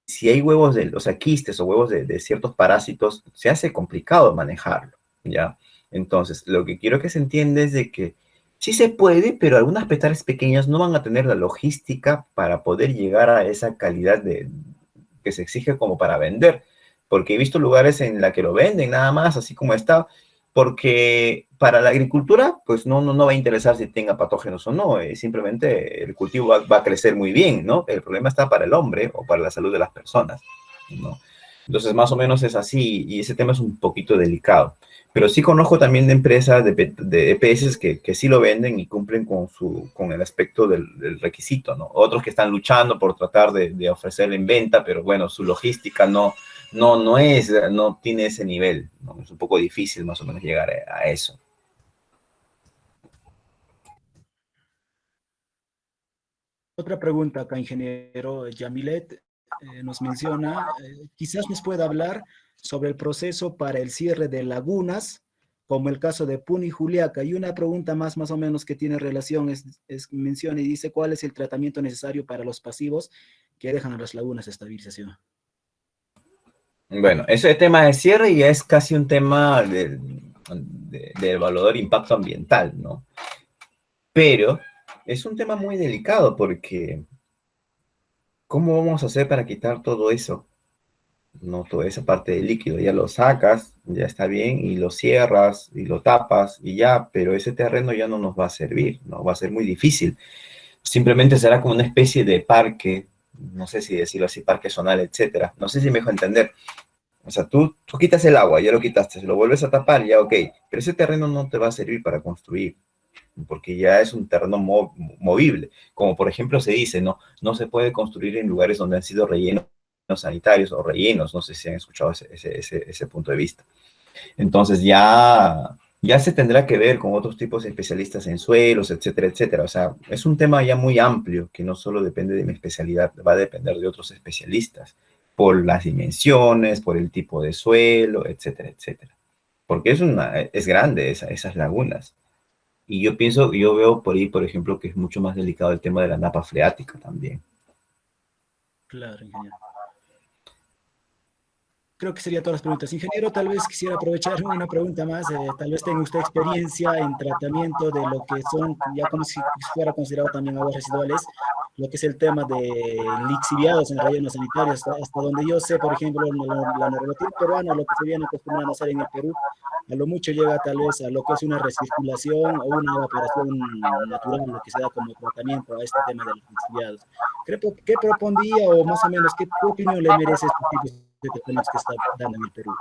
si hay huevos, o sea, quistes o huevos de ciertos parásitos, se hace complicado manejarlo, ¿ya? Entonces, lo que quiero que se entienda es de que sí se puede, pero algunas petares pequeñas no van a tener la logística para poder llegar a esa calidad que se exige como para vender, porque he visto lugares en la que lo venden nada más, así como está, porque para la agricultura, pues no va a interesar si tenga patógenos o no, simplemente el cultivo va a crecer muy bien, ¿no? El problema está para el hombre o para la salud de las personas, ¿no? Entonces, más o menos es así, y ese tema es un poquito delicado. Pero sí conozco también de empresas de EPS que sí lo venden y cumplen con el aspecto del requisito, ¿no? Otros que están luchando por tratar de ofrecer en venta, pero bueno, su logística no tiene ese nivel, ¿no? Es un poco difícil más o menos llegar a eso. Otra pregunta acá, ingeniero Yamilet, nos menciona, quizás nos pueda hablar sobre el proceso para el cierre de lagunas, como el caso de Puni y Juliaca. Y una pregunta más o menos que tiene relación, menciona y dice, ¿cuál es el tratamiento necesario para los pasivos que dejan a las lagunas de estabilización? Bueno, ese tema de cierre ya es casi un tema de evaluador impacto ambiental, ¿no? Pero es un tema muy delicado porque ¿cómo vamos a hacer para quitar todo eso? No, toda esa parte del líquido, ya lo sacas, ya está bien, y lo cierras y lo tapas y ya, pero ese terreno ya no nos va a servir, ¿no? Va a ser muy difícil. Simplemente será como una especie de parque, no sé si decirlo así, parque zonal, etcétera. No sé si me dejo entender. O sea, tú quitas el agua, ya lo quitaste, lo vuelves a tapar, ya ok, pero ese terreno no te va a servir para construir, porque ya es un terreno movible. Como por ejemplo se dice, no se puede construir en lugares donde han sido rellenos sanitarios o rellenos, no sé si han escuchado ese punto de vista. Entonces ya se tendrá que ver con otros tipos de especialistas en suelos, etcétera, etcétera. O sea, es un tema ya muy amplio que no solo depende de mi especialidad, va a depender de otros especialistas por las dimensiones, por el tipo de suelo, etcétera, etcétera. Porque es grande esas lagunas. Y yo veo por ahí, por ejemplo, que es mucho más delicado el tema de la napa freática también. Claro, ingeniero. Creo que sería todas las preguntas. Ingeniero, tal vez quisiera aprovechar una pregunta más. Tal vez tenga usted experiencia en tratamiento de lo que son, ya como si fuera considerado también aguas residuales, lo que es el tema de lixiviados en rellenos sanitarios. Hasta donde yo sé, por ejemplo, la normativa peruana, lo que se viene acostumbrando a hacer en el Perú, a lo mucho llega tal vez a lo que es una recirculación o una evaporación natural, lo que se da como tratamiento a este tema de los lixiviados. ¿Qué propondría o más o menos qué opinión le merece estos tipos de tratamientos que está dando en el Perú?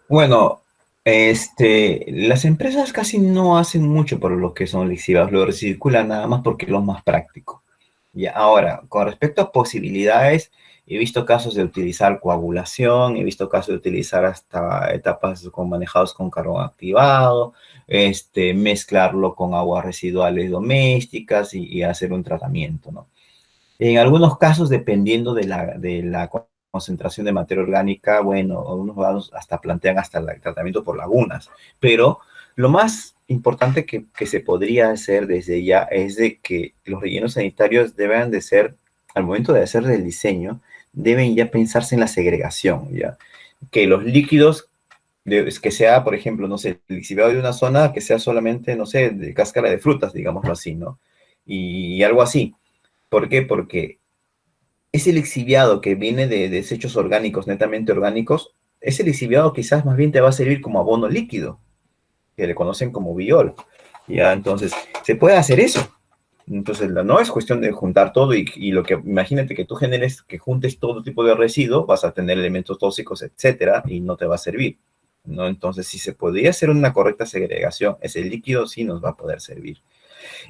Bueno, Las empresas casi no hacen mucho por lo que son lixiviados, lo recirculan nada más porque es lo más práctico. Y ahora, con respecto a posibilidades, he visto casos de utilizar coagulación, he visto casos de utilizar hasta etapas con manejados con carbón activado, mezclarlo con aguas residuales domésticas y hacer un tratamiento, ¿no? En algunos casos, dependiendo de la concentración de materia orgánica, bueno, algunos lados hasta plantean hasta el tratamiento por lagunas, pero lo más importante que se podría hacer desde ya es de que los rellenos sanitarios deben de ser, al momento de hacer el diseño, deben ya pensarse en la segregación, ¿ya? Que los líquidos, que sea, por ejemplo, no sé, el lixiviado de una zona, que sea solamente, no sé, de cáscara de frutas, digámoslo así, ¿no? Y algo así. ¿Por qué? Porque ese lixiviado que viene de desechos orgánicos, netamente orgánicos, ese lixiviado quizás más bien te va a servir como abono líquido, que le conocen como biol. Ya, entonces, se puede hacer eso. Entonces, no es cuestión de juntar todo y lo que, imagínate que tú generes, que juntes todo tipo de residuos, vas a tener elementos tóxicos, etcétera, y no te va a servir, ¿no? Entonces, si se podría hacer una correcta segregación, ese líquido sí nos va a poder servir.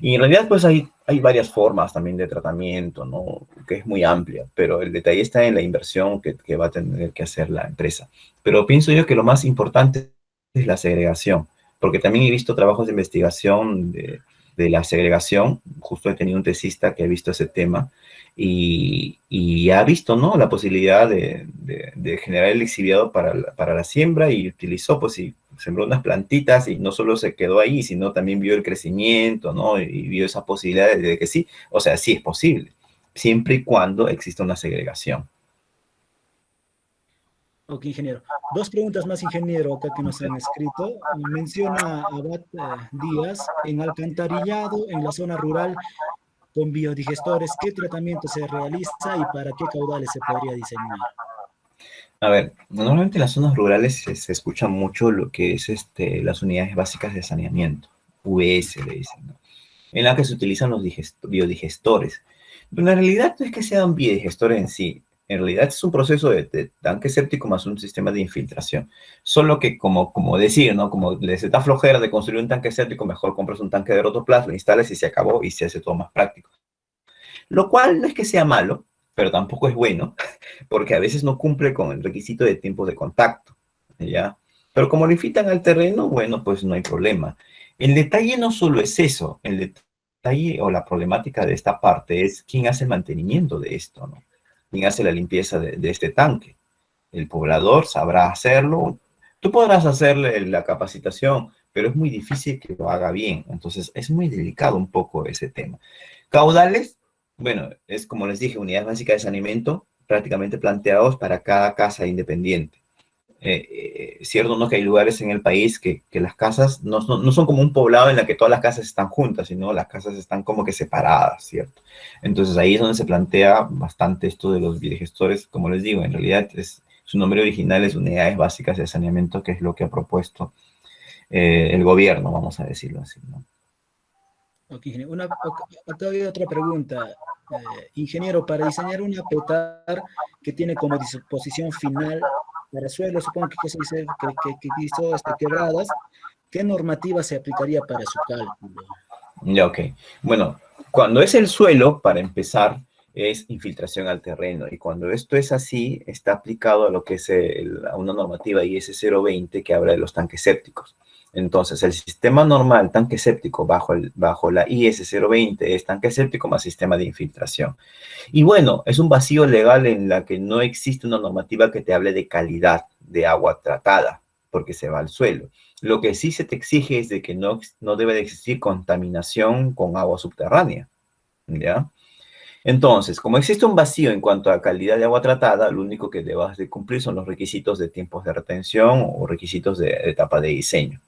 Y en realidad, pues hay varias formas también de tratamiento, ¿no? Que es muy amplia, pero el detalle está en la inversión que va a tener que hacer la empresa. Pero pienso yo que lo más importante es la segregación, porque también he visto trabajos de investigación de la segregación, justo he tenido un tesista que ha visto ese tema y ha visto, ¿no? La posibilidad de generar el lixiviado para la siembra y utilizó, pues, sí, sembró unas plantitas y no solo se quedó ahí, sino también vio el crecimiento, ¿no? Y vio esa posibilidad de que sí, o sea, sí es posible, siempre y cuando exista una segregación. Ok, ingeniero. Dos preguntas más, ingeniero, acá que nos han escrito. Menciona Abad Díaz, en alcantarillado en la zona rural con biodigestores, ¿qué tratamiento se realiza y para qué caudales se podría diseñar? A ver, normalmente en las zonas rurales se escucha mucho lo que es las unidades básicas de saneamiento, UBS le dicen, ¿no? En la que se utilizan los biodigestores. Pero en realidad no es que sean biodigestores en sí, en realidad es un proceso de tanque séptico más un sistema de infiltración. Solo que como decir, ¿no? Como les da flojera de construir un tanque séptico, mejor compras un tanque de rotoplas, lo instalas y se acabó y se hace todo más práctico. Lo cual no es que sea malo, pero tampoco es bueno, porque a veces no cumple con el requisito de tiempo de contacto, ¿ya? Pero como lo invitan al terreno, bueno, pues no hay problema. El detalle no solo es eso, el detalle o la problemática de esta parte es quién hace el mantenimiento de esto, ¿no? ¿Quién hace la limpieza de este tanque? El poblador sabrá hacerlo. Tú podrás hacerle la capacitación, pero es muy difícil que lo haga bien. Entonces, es muy delicado un poco ese tema. Caudales, bueno, es como les dije, unidades básicas de saneamiento prácticamente planteados para cada casa independiente. Cierto, ¿no? Que hay lugares en el país que las casas no son como un poblado en la que todas las casas están juntas, sino las casas están como que separadas, ¿cierto? Entonces ahí es donde se plantea bastante esto de los biodigestores, como les digo, en realidad su nombre original es unidades básicas de saneamiento, que es lo que ha propuesto el gobierno, vamos a decirlo así, ¿no? Ok, ingeniero. Acá hay otra pregunta. Ingeniero, para diseñar una petar que tiene como disposición final para suelo, supongo que se dice que hizo quebradas, ¿qué normativa se aplicaría para su cálculo? Ya, ok. Bueno, cuando es el suelo, para empezar, es infiltración al terreno. Y cuando esto es así, está aplicado a lo que es a una normativa IS 020 que habla de los tanques sépticos. Entonces, el sistema normal, tanque séptico, bajo la IS 020 es tanque séptico más sistema de infiltración. Y bueno, es un vacío legal en la que no existe una normativa que te hable de calidad de agua tratada, porque se va al suelo. Lo que sí se te exige es de que no debe de existir contaminación con agua subterránea, ¿ya? Entonces, como existe un vacío en cuanto a calidad de agua tratada, lo único que debas de cumplir son los requisitos de tiempos de retención o requisitos de etapa de diseño,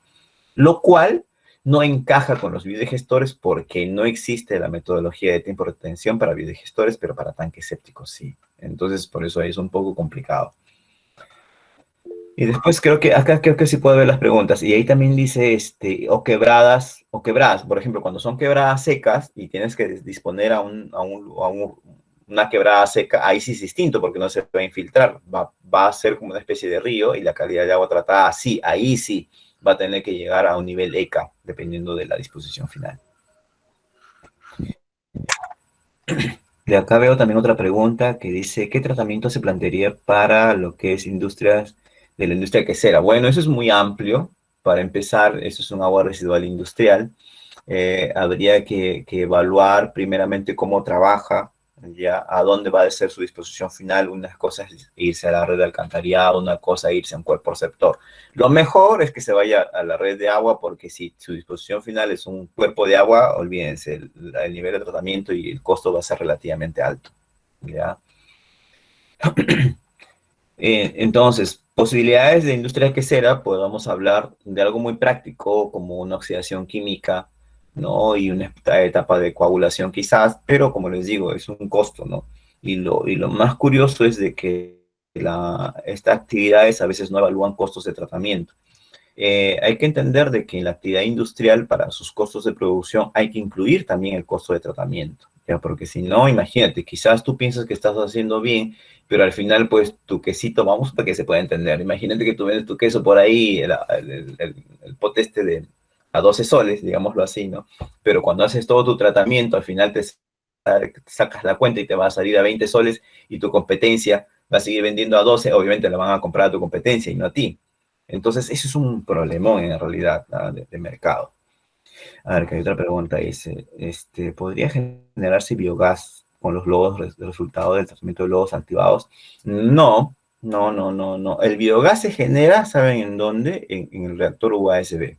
lo cual no encaja con los biodigestores porque no existe la metodología de tiempo de retención para biodigestores, pero para tanques sépticos sí. Entonces, por eso ahí es un poco complicado. Y después creo que sí puedo ver las preguntas. Y ahí también dice, o quebradas, por ejemplo, cuando son quebradas secas y tienes que disponer a un una quebrada seca, ahí sí es distinto porque no se va a infiltrar, va a ser como una especie de río y la calidad de agua tratada, sí, ahí sí va a tener que llegar a un nivel ECA, dependiendo de la disposición final. De acá veo también otra pregunta que dice, ¿qué tratamiento se plantearía para lo que es industrias de la industria quesera? Bueno, eso es muy amplio. Para empezar, eso es un agua residual industrial. Habría que evaluar primeramente cómo trabaja, ya a dónde va a ser su disposición final. Una cosa es irse a la red de alcantarillado, una cosa es irse a un cuerpo receptor. Lo mejor es que se vaya a la red de agua porque si su disposición final es un cuerpo de agua, olvídense, el nivel de tratamiento y el costo va a ser relativamente alto. ¿Ya? Entonces, posibilidades de industria quesera, podemos hablar de algo muy práctico como una oxidación química, ¿no? Y una etapa de coagulación quizás, pero como les digo, es un costo, ¿no? Y lo más curioso es de que estas actividades a veces no evalúan costos de tratamiento. Hay que entender de que en la actividad industrial, para sus costos de producción, hay que incluir también el costo de tratamiento, ¿ya? Porque si no, imagínate, quizás tú piensas que estás haciendo bien, pero al final, pues, tu quesito, vamos para que se pueda entender. Imagínate que tú vendes tu queso por ahí, el pote este a 12 soles, digámoslo así, ¿no? Pero cuando haces todo tu tratamiento, al final te sacas la cuenta y te va a salir a 20 soles y tu competencia va a seguir vendiendo a 12, obviamente la van a comprar a tu competencia y no a ti. Entonces, eso es un problemón en realidad, ¿no? de mercado. A ver, que hay otra pregunta, dice, ¿podría generarse biogás con los lodos, resultado del tratamiento de lodos activados? No, no, no, no, no. El biogás se genera, ¿saben en dónde? En el reactor UASB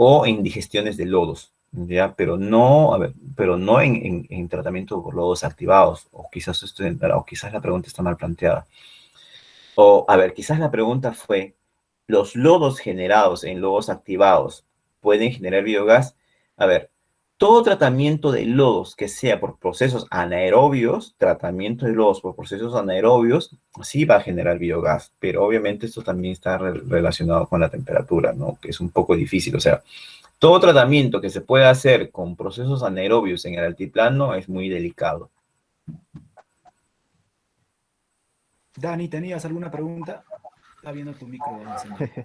o en digestiones de lodos, ¿ya? Pero no, a ver, pero no en tratamiento por lodos activados, o quizás la pregunta está mal planteada. O, a ver, quizás la pregunta fue, ¿los lodos generados en lodos activados pueden generar biogás? A ver, todo tratamiento de lodos que sea por procesos anaerobios, tratamiento de lodos por procesos anaerobios, sí va a generar biogás, pero obviamente esto también está relacionado con la temperatura, ¿no? Que es un poco difícil, o sea, todo tratamiento que se pueda hacer con procesos anaerobios en el altiplano es muy delicado. Dani, ¿tenías alguna pregunta? Está viendo tu micro encendido.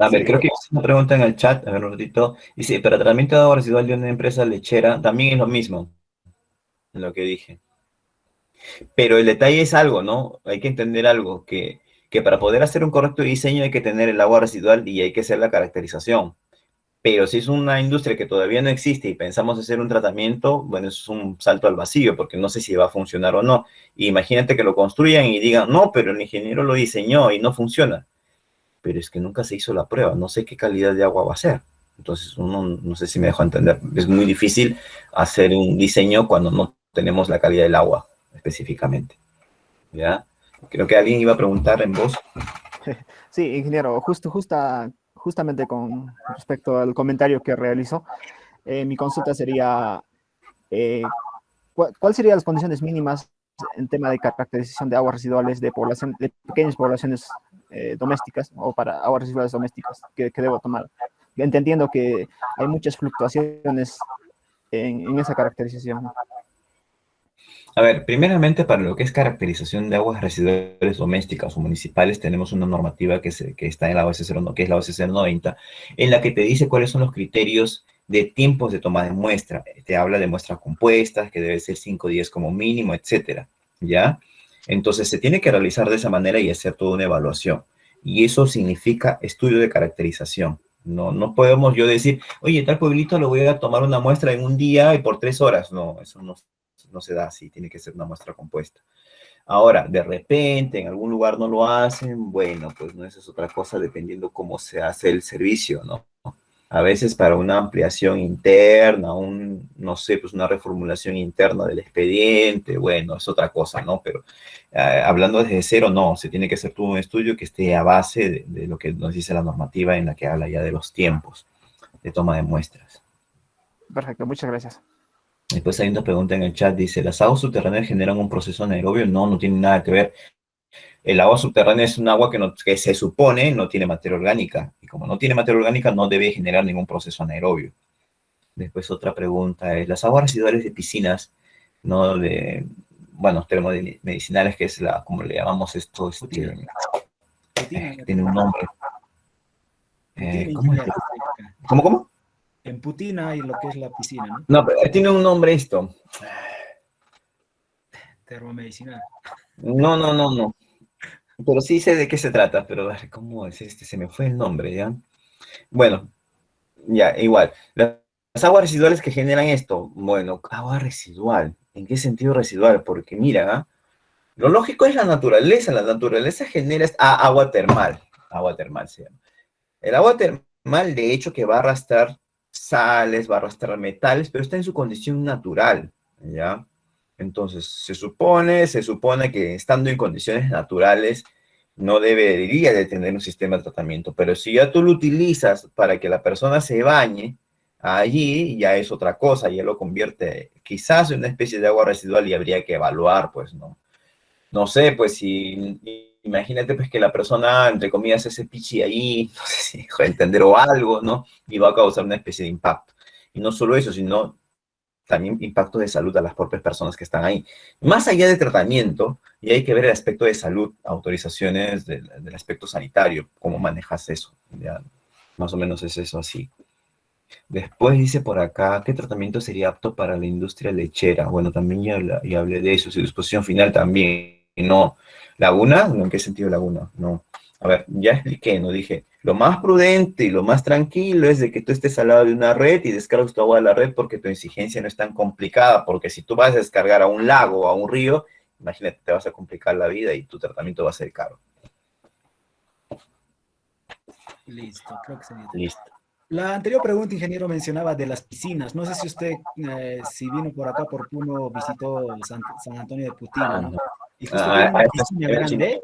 A ver, Sí, creo que hice una pregunta en el chat, a ver un ratito. Dice, para tratamiento de agua residual de una empresa lechera, también es lo mismo, lo que dije. Pero el detalle es algo, ¿no? Hay que entender algo, que para poder hacer un correcto diseño hay que tener el agua residual y hay que hacer la caracterización. Pero si es una industria que todavía no existe y pensamos hacer un tratamiento, bueno, eso es un salto al vacío, porque no sé si va a funcionar o no. Imagínate que lo construyan y digan, no, pero el ingeniero lo diseñó y no funciona. Pero es que nunca se hizo la prueba, no sé qué calidad de agua va a ser. Entonces, uno, no sé si me dejo entender, es muy difícil hacer un diseño cuando no tenemos la calidad del agua específicamente. ¿Ya? Creo que alguien iba a preguntar en voz. sí, ingeniero, justamente con respecto al comentario que realizó, mi consulta sería, ¿cuál serían las condiciones mínimas en tema de caracterización de aguas residuales de pequeñas poblaciones domésticas o para aguas residuales domésticas que debo tomar? Entendiendo que hay muchas fluctuaciones en esa caracterización. A ver, primeramente para lo que es caracterización de aguas residuales domésticas o municipales, tenemos una normativa que está en la OS 0, que es la OS 090, en la que te dice cuáles son los criterios de tiempos de toma de muestra. Te habla de muestras compuestas, que debe ser 5 días como mínimo, etcétera, ¿ya? Entonces se tiene que realizar de esa manera y hacer toda una evaluación. Y eso significa estudio de caracterización. No, no podemos yo decir, oye, tal pueblito lo voy a tomar una muestra en un día y por 3 horas. No, eso no se da así, tiene que ser una muestra compuesta. Ahora, de repente, en algún lugar no lo hacen, bueno, pues no, esa es otra cosa, dependiendo cómo se hace el servicio, ¿no? A veces para una ampliación interna, no sé, pues una reformulación interna del expediente, bueno, es otra cosa, ¿no? Pero hablando desde cero, no, se tiene que hacer todo un estudio que esté a base de lo que nos dice la normativa en la que habla ya de los tiempos de toma de muestras. Perfecto, muchas gracias. Después hay una pregunta en el chat, dice, ¿las aguas subterráneas generan un proceso anaerobio? No, no tiene nada que ver. El agua subterránea es un agua que se supone no tiene materia orgánica. Y como no tiene materia orgánica, no debe generar ningún proceso anaerobio. Después otra pregunta es, ¿las aguas residuales de piscinas, no bueno, termomedicinales, que es como le llamamos esto, Putina. tiene un nombre. Putina, ¿Cómo es? ingeniero. ¿Cómo? En Putina y lo que es la piscina, ¿no? No, pero tiene un nombre esto. Termomedicinal. No. Pero sí sé de qué se trata, pero ¿cómo es este? Se me fue el nombre, ¿ya? Bueno, ya, igual. Las aguas residuales que generan esto, bueno, agua residual. ¿En qué sentido residual? Porque mira, ¿ah? Lo lógico es la naturaleza genera agua termal se llama. El agua termal, de hecho, que va a arrastrar sales, va a arrastrar metales, pero está en su condición natural, ¿ya? Entonces, se supone que estando en condiciones naturales, no debería de tener un sistema de tratamiento, pero si ya tú lo utilizas para que la persona se bañe, allí ya es otra cosa, ya lo convierte quizás en una especie de agua residual y habría que evaluar, pues, ¿no? No sé, pues si imagínate pues que la persona, entre comillas, ese pichi ahí, no sé si dejo de entender o algo, ¿no? Y va a causar una especie de impacto. Y no solo eso, sino también impacto de salud a las propias personas que están ahí. Más allá de tratamiento, y hay que ver el aspecto de salud, autorizaciones del aspecto sanitario, cómo manejas eso. Ya, más o menos es eso así. Después dice por acá, ¿qué tratamiento sería apto para la industria lechera? Bueno, también ya hablé de eso, su disposición final también. No, ¿laguna? No, ¿en qué sentido laguna? No. A ver, ya expliqué, ¿no? Dije, lo más prudente y lo más tranquilo es de que tú estés al lado de una red y descargas tu agua de la red porque tu exigencia no es tan complicada, porque si tú vas a descargar a un lago o a un río, imagínate, te vas a complicar la vida y tu tratamiento va a ser caro. Listo, creo que sería. Listo. La anterior pregunta, ingeniero, mencionaba de las piscinas. No sé si usted, si vino por acá por Puno, visitó San Antonio de Putina, ¿no? Y justo tiene una piscina grande,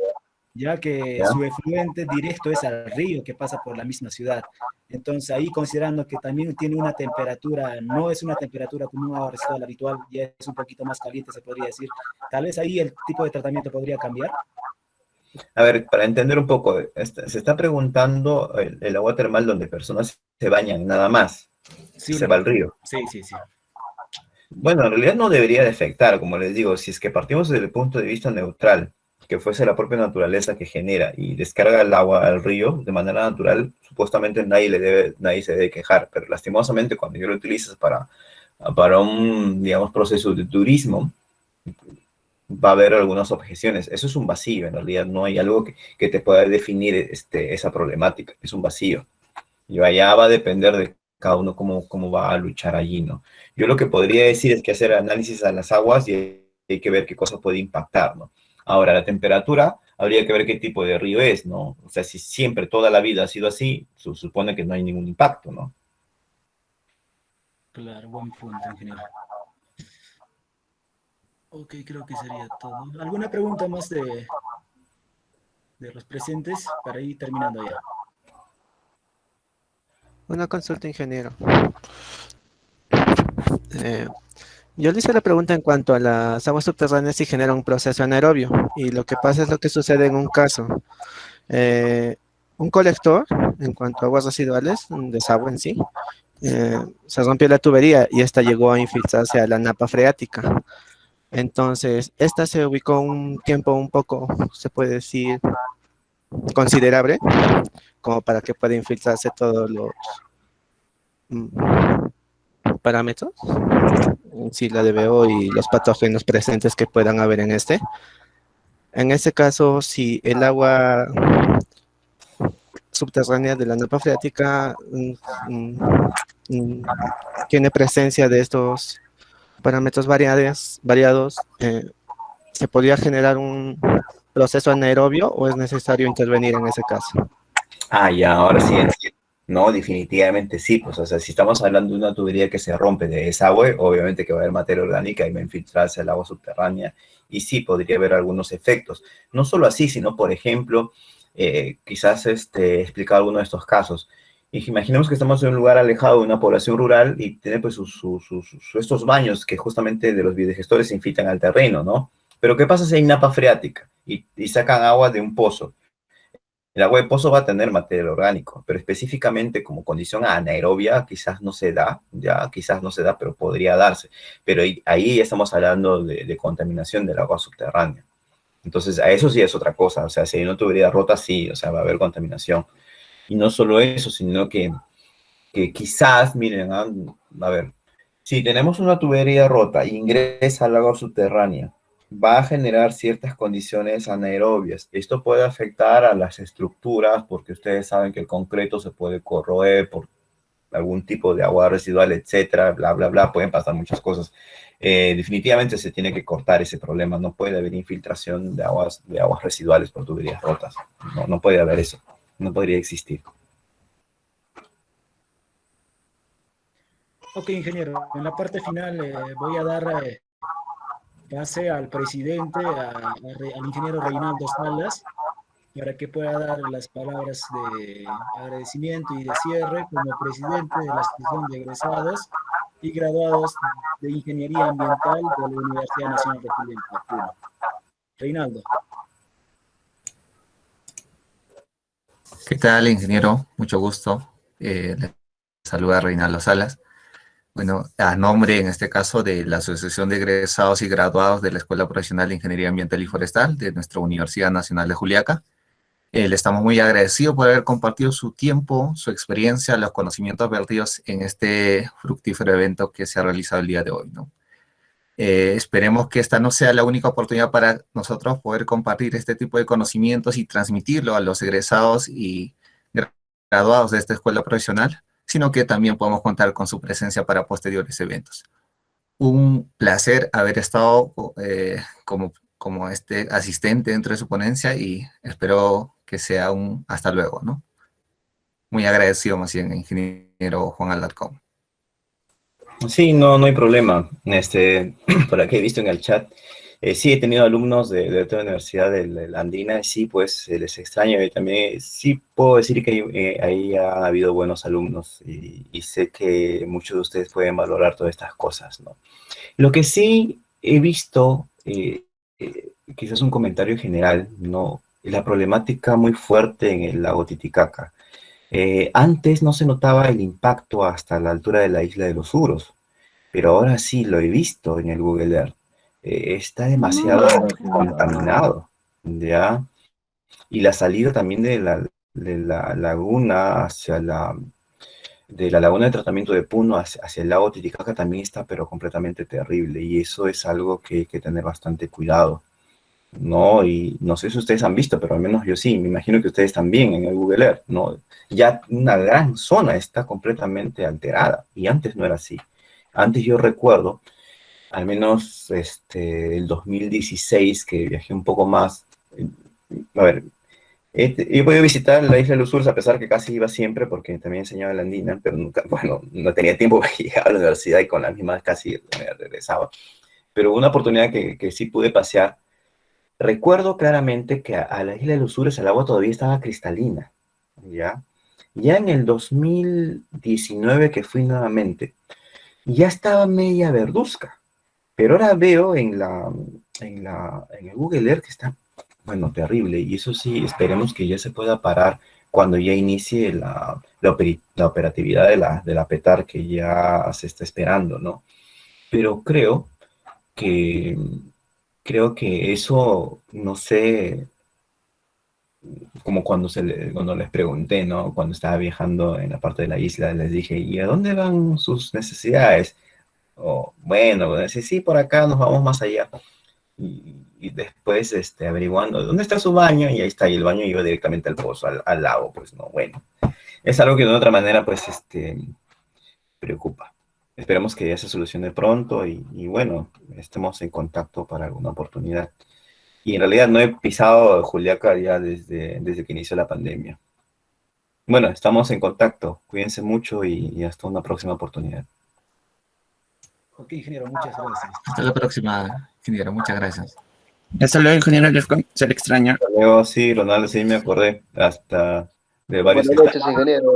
ya que ¿Ya? su efluente directo es al río que pasa por la misma ciudad. Entonces, ahí considerando que también tiene una temperatura, no es una temperatura como un agua residual habitual, ya es un poquito más caliente, se podría decir. Tal vez ahí el tipo de tratamiento podría cambiar. A ver, para entender un poco, se está preguntando el agua termal donde personas se bañan nada más, Sí, se va al río. sí. Bueno, en realidad no debería de afectar, como les digo, si es que partimos desde el punto de vista neutral, que fuese la propia naturaleza que genera y descarga el agua al río de manera natural, supuestamente nadie se debe quejar, pero lastimosamente cuando yo lo utilizas para un, digamos, proceso de turismo, va a haber algunas objeciones. Eso es un vacío, en realidad no hay algo que te pueda definir esa problemática, es un vacío. Y allá va a depender de cada uno cómo va a luchar allí, ¿no? Yo lo que podría decir es que hacer análisis a las aguas y hay que ver qué cosa puede impactar, ¿no? Ahora, la temperatura, habría que ver qué tipo de río es, ¿no? O sea, si siempre, toda la vida ha sido así, se supone que no hay ningún impacto, ¿no? Claro, buen punto, ingeniero. Ok, creo que sería todo. ¿Alguna pregunta más de los presentes para ir terminando ya? Una consulta, ingeniero. Eh, yo le hice la pregunta en cuanto a las aguas subterráneas si generan un proceso anaerobio. Y lo que pasa es lo que sucede en un caso. Eh, un colector, en cuanto a aguas residuales, un desagüe en sí, se rompió la tubería y esta llegó a infiltrarse a la napa freática. Entonces, esta se ubicó un tiempo un poco, se puede decir, considerable, como para que pueda infiltrarse todos los mm, parámetros, si la DBO y los patógenos presentes que puedan haber en este. En este caso, si el agua subterránea de la napa freática tiene presencia de estos parámetros variados, ¿se podría generar un proceso anaerobio o es necesario intervenir en ese caso? Ah, ya, ahora sí entiendo. No, definitivamente sí, pues, o sea, si estamos hablando de una tubería que se rompe de desagüe, obviamente que va a haber materia orgánica y va a infiltrarse al agua subterránea, y sí, podría haber algunos efectos. No solo así, sino, por ejemplo, quizás explicar alguno de estos casos. Y imaginemos que estamos en un lugar alejado de una población rural y tiene pues estos baños que justamente de los biodigestores se infiltran al terreno, ¿no? Pero ¿qué pasa si hay napa freática y sacan agua de un pozo? El agua de pozo va a tener material orgánico, pero específicamente como condición anaerobia quizás no se da, ya quizás no se da, pero podría darse. Pero ahí ya estamos hablando de contaminación del agua subterránea. Entonces, a eso sí es otra cosa. O sea, si hay una tubería rota, sí, o sea, va a haber contaminación. Y no solo eso, sino que quizás, miren, a ver, si tenemos una tubería rota e ingresa al agua subterránea, va a generar ciertas condiciones anaerobias. Esto puede afectar a las estructuras porque ustedes saben que el concreto se puede corroer por algún tipo de agua residual, etcétera, bla, bla, bla, pueden pasar muchas cosas. Definitivamente se tiene que cortar ese problema. No puede haber infiltración de aguas residuales por tuberías rotas. No, no puede haber eso. No podría existir. Ok, ingeniero, en la parte final voy a dar pase al presidente, al ingeniero Reinaldo Salas, para que pueda dar las palabras de agradecimiento y de cierre como presidente de la Asociación de Egresados y Graduados de Ingeniería Ambiental de la Universidad Nacional de Puno. Reinaldo. ¿Qué tal, ingeniero? Mucho gusto. Le saluda Reinaldo Salas. Bueno, a nombre, en este caso, de la Asociación de Egresados y Graduados de la Escuela Profesional de Ingeniería Ambiental y Forestal de nuestra Universidad Nacional de Juliaca, le estamos muy agradecidos por haber compartido su tiempo, su experiencia, los conocimientos vertidos en este fructífero evento que se ha realizado el día de hoy, ¿no? Esperemos que esta no sea la única oportunidad para nosotros poder compartir este tipo de conocimientos y transmitirlo a los egresados y graduados de esta escuela profesional, sino que también podamos contar con su presencia para posteriores eventos. Un placer haber estado como este asistente dentro de su ponencia y espero que sea un hasta luego, ¿no? Muy agradecido, más bien, ingeniero Juan Alarcón. Sí, no, no hay problema. Por aquí he visto en el chat, sí he tenido alumnos de otra universidad de la Andina, sí, pues les extraño y también sí puedo decir que ahí ha habido buenos alumnos y sé que muchos de ustedes pueden valorar todas estas cosas, ¿no? Lo que sí he visto, quizás un comentario general, ¿no? La problemática muy fuerte en el lago Titicaca. Antes no se notaba el impacto hasta la altura de la isla de los Uros, pero ahora sí lo he visto en el Google Earth. Está demasiado contaminado, ¿ya? Y la salida también de la laguna de la laguna de tratamiento de Puno hacia el lago Titicaca también está, pero completamente terrible. Y eso es algo que hay que tener bastante cuidado, ¿no? Y no sé si ustedes han visto, pero al menos yo sí, me imagino que ustedes también en el Google Earth, ¿no? Ya una gran zona está completamente alterada y antes no era así. Antes yo recuerdo, al menos el 2016, que viajé un poco más, a ver, yo podía visitar la isla de los Uros a pesar que casi iba siempre porque también enseñaba en la Andina, pero nunca, bueno, no tenía tiempo para llegar a la universidad y con las mismas casi me regresaba. Pero una oportunidad que sí pude pasear. Recuerdo claramente que a la isla de los Uros el agua todavía estaba cristalina, ¿ya? Ya en el 2019 que fui nuevamente, ya estaba media verduzca, pero ahora veo en el Google Earth que está, bueno, terrible, y eso sí, esperemos que ya se pueda parar cuando ya inicie la operatividad de la PETAR que ya se está esperando, ¿no? Pero que, creo que eso, no sé, como cuando les pregunté, ¿no? Cuando estaba viajando en la parte de la isla, les dije, ¿y a dónde van sus necesidades? O, bueno, sí, sí, por acá nos vamos más allá. Y después, averiguando, ¿dónde está su baño? Y ahí está, y el baño iba directamente al pozo, al lago, pues, no, bueno. Es algo que de otra manera, pues, preocupa. Esperemos que ya se solucione pronto y bueno, estemos en contacto para alguna oportunidad. Y en realidad no he pisado Juliaca ya desde que inició la pandemia. Bueno, estamos en contacto. Cuídense mucho y hasta una próxima oportunidad. Ok, ingeniero, muchas gracias. Hasta la próxima, ingeniero. Muchas gracias. Hasta luego, ingeniero Alarcón. Se le extraña. Hasta luego, sí, Ronaldo, sí me acordé. Hasta de varios. Buenas noches, ingeniero.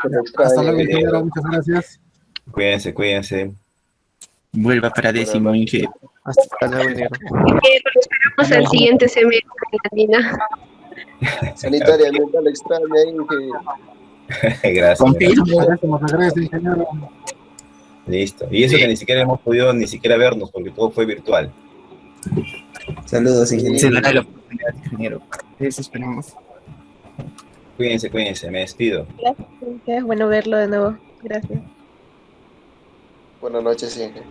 Que me extrañe. Hasta luego, ingeniero. Muchas gracias. Cuídense, cuídense. Vuelva para décimo, Inge. Hasta luego, ingeniero. Nos esperamos al siguiente semestre en Latina. Sanitariamente lo extraña, Inge. Gracias. Confirmo. Regrese, ingeniero. Listo. Y eso que ni siquiera hemos podido ni siquiera vernos porque todo fue virtual. Saludos, Se ingeniero. dará la oportunidad, ingeniero. Eso esperamos. Cuídense, cuídense. Me despido. Gracias, Inge. Es bueno verlo de nuevo. Gracias. Buenas noches, Inge.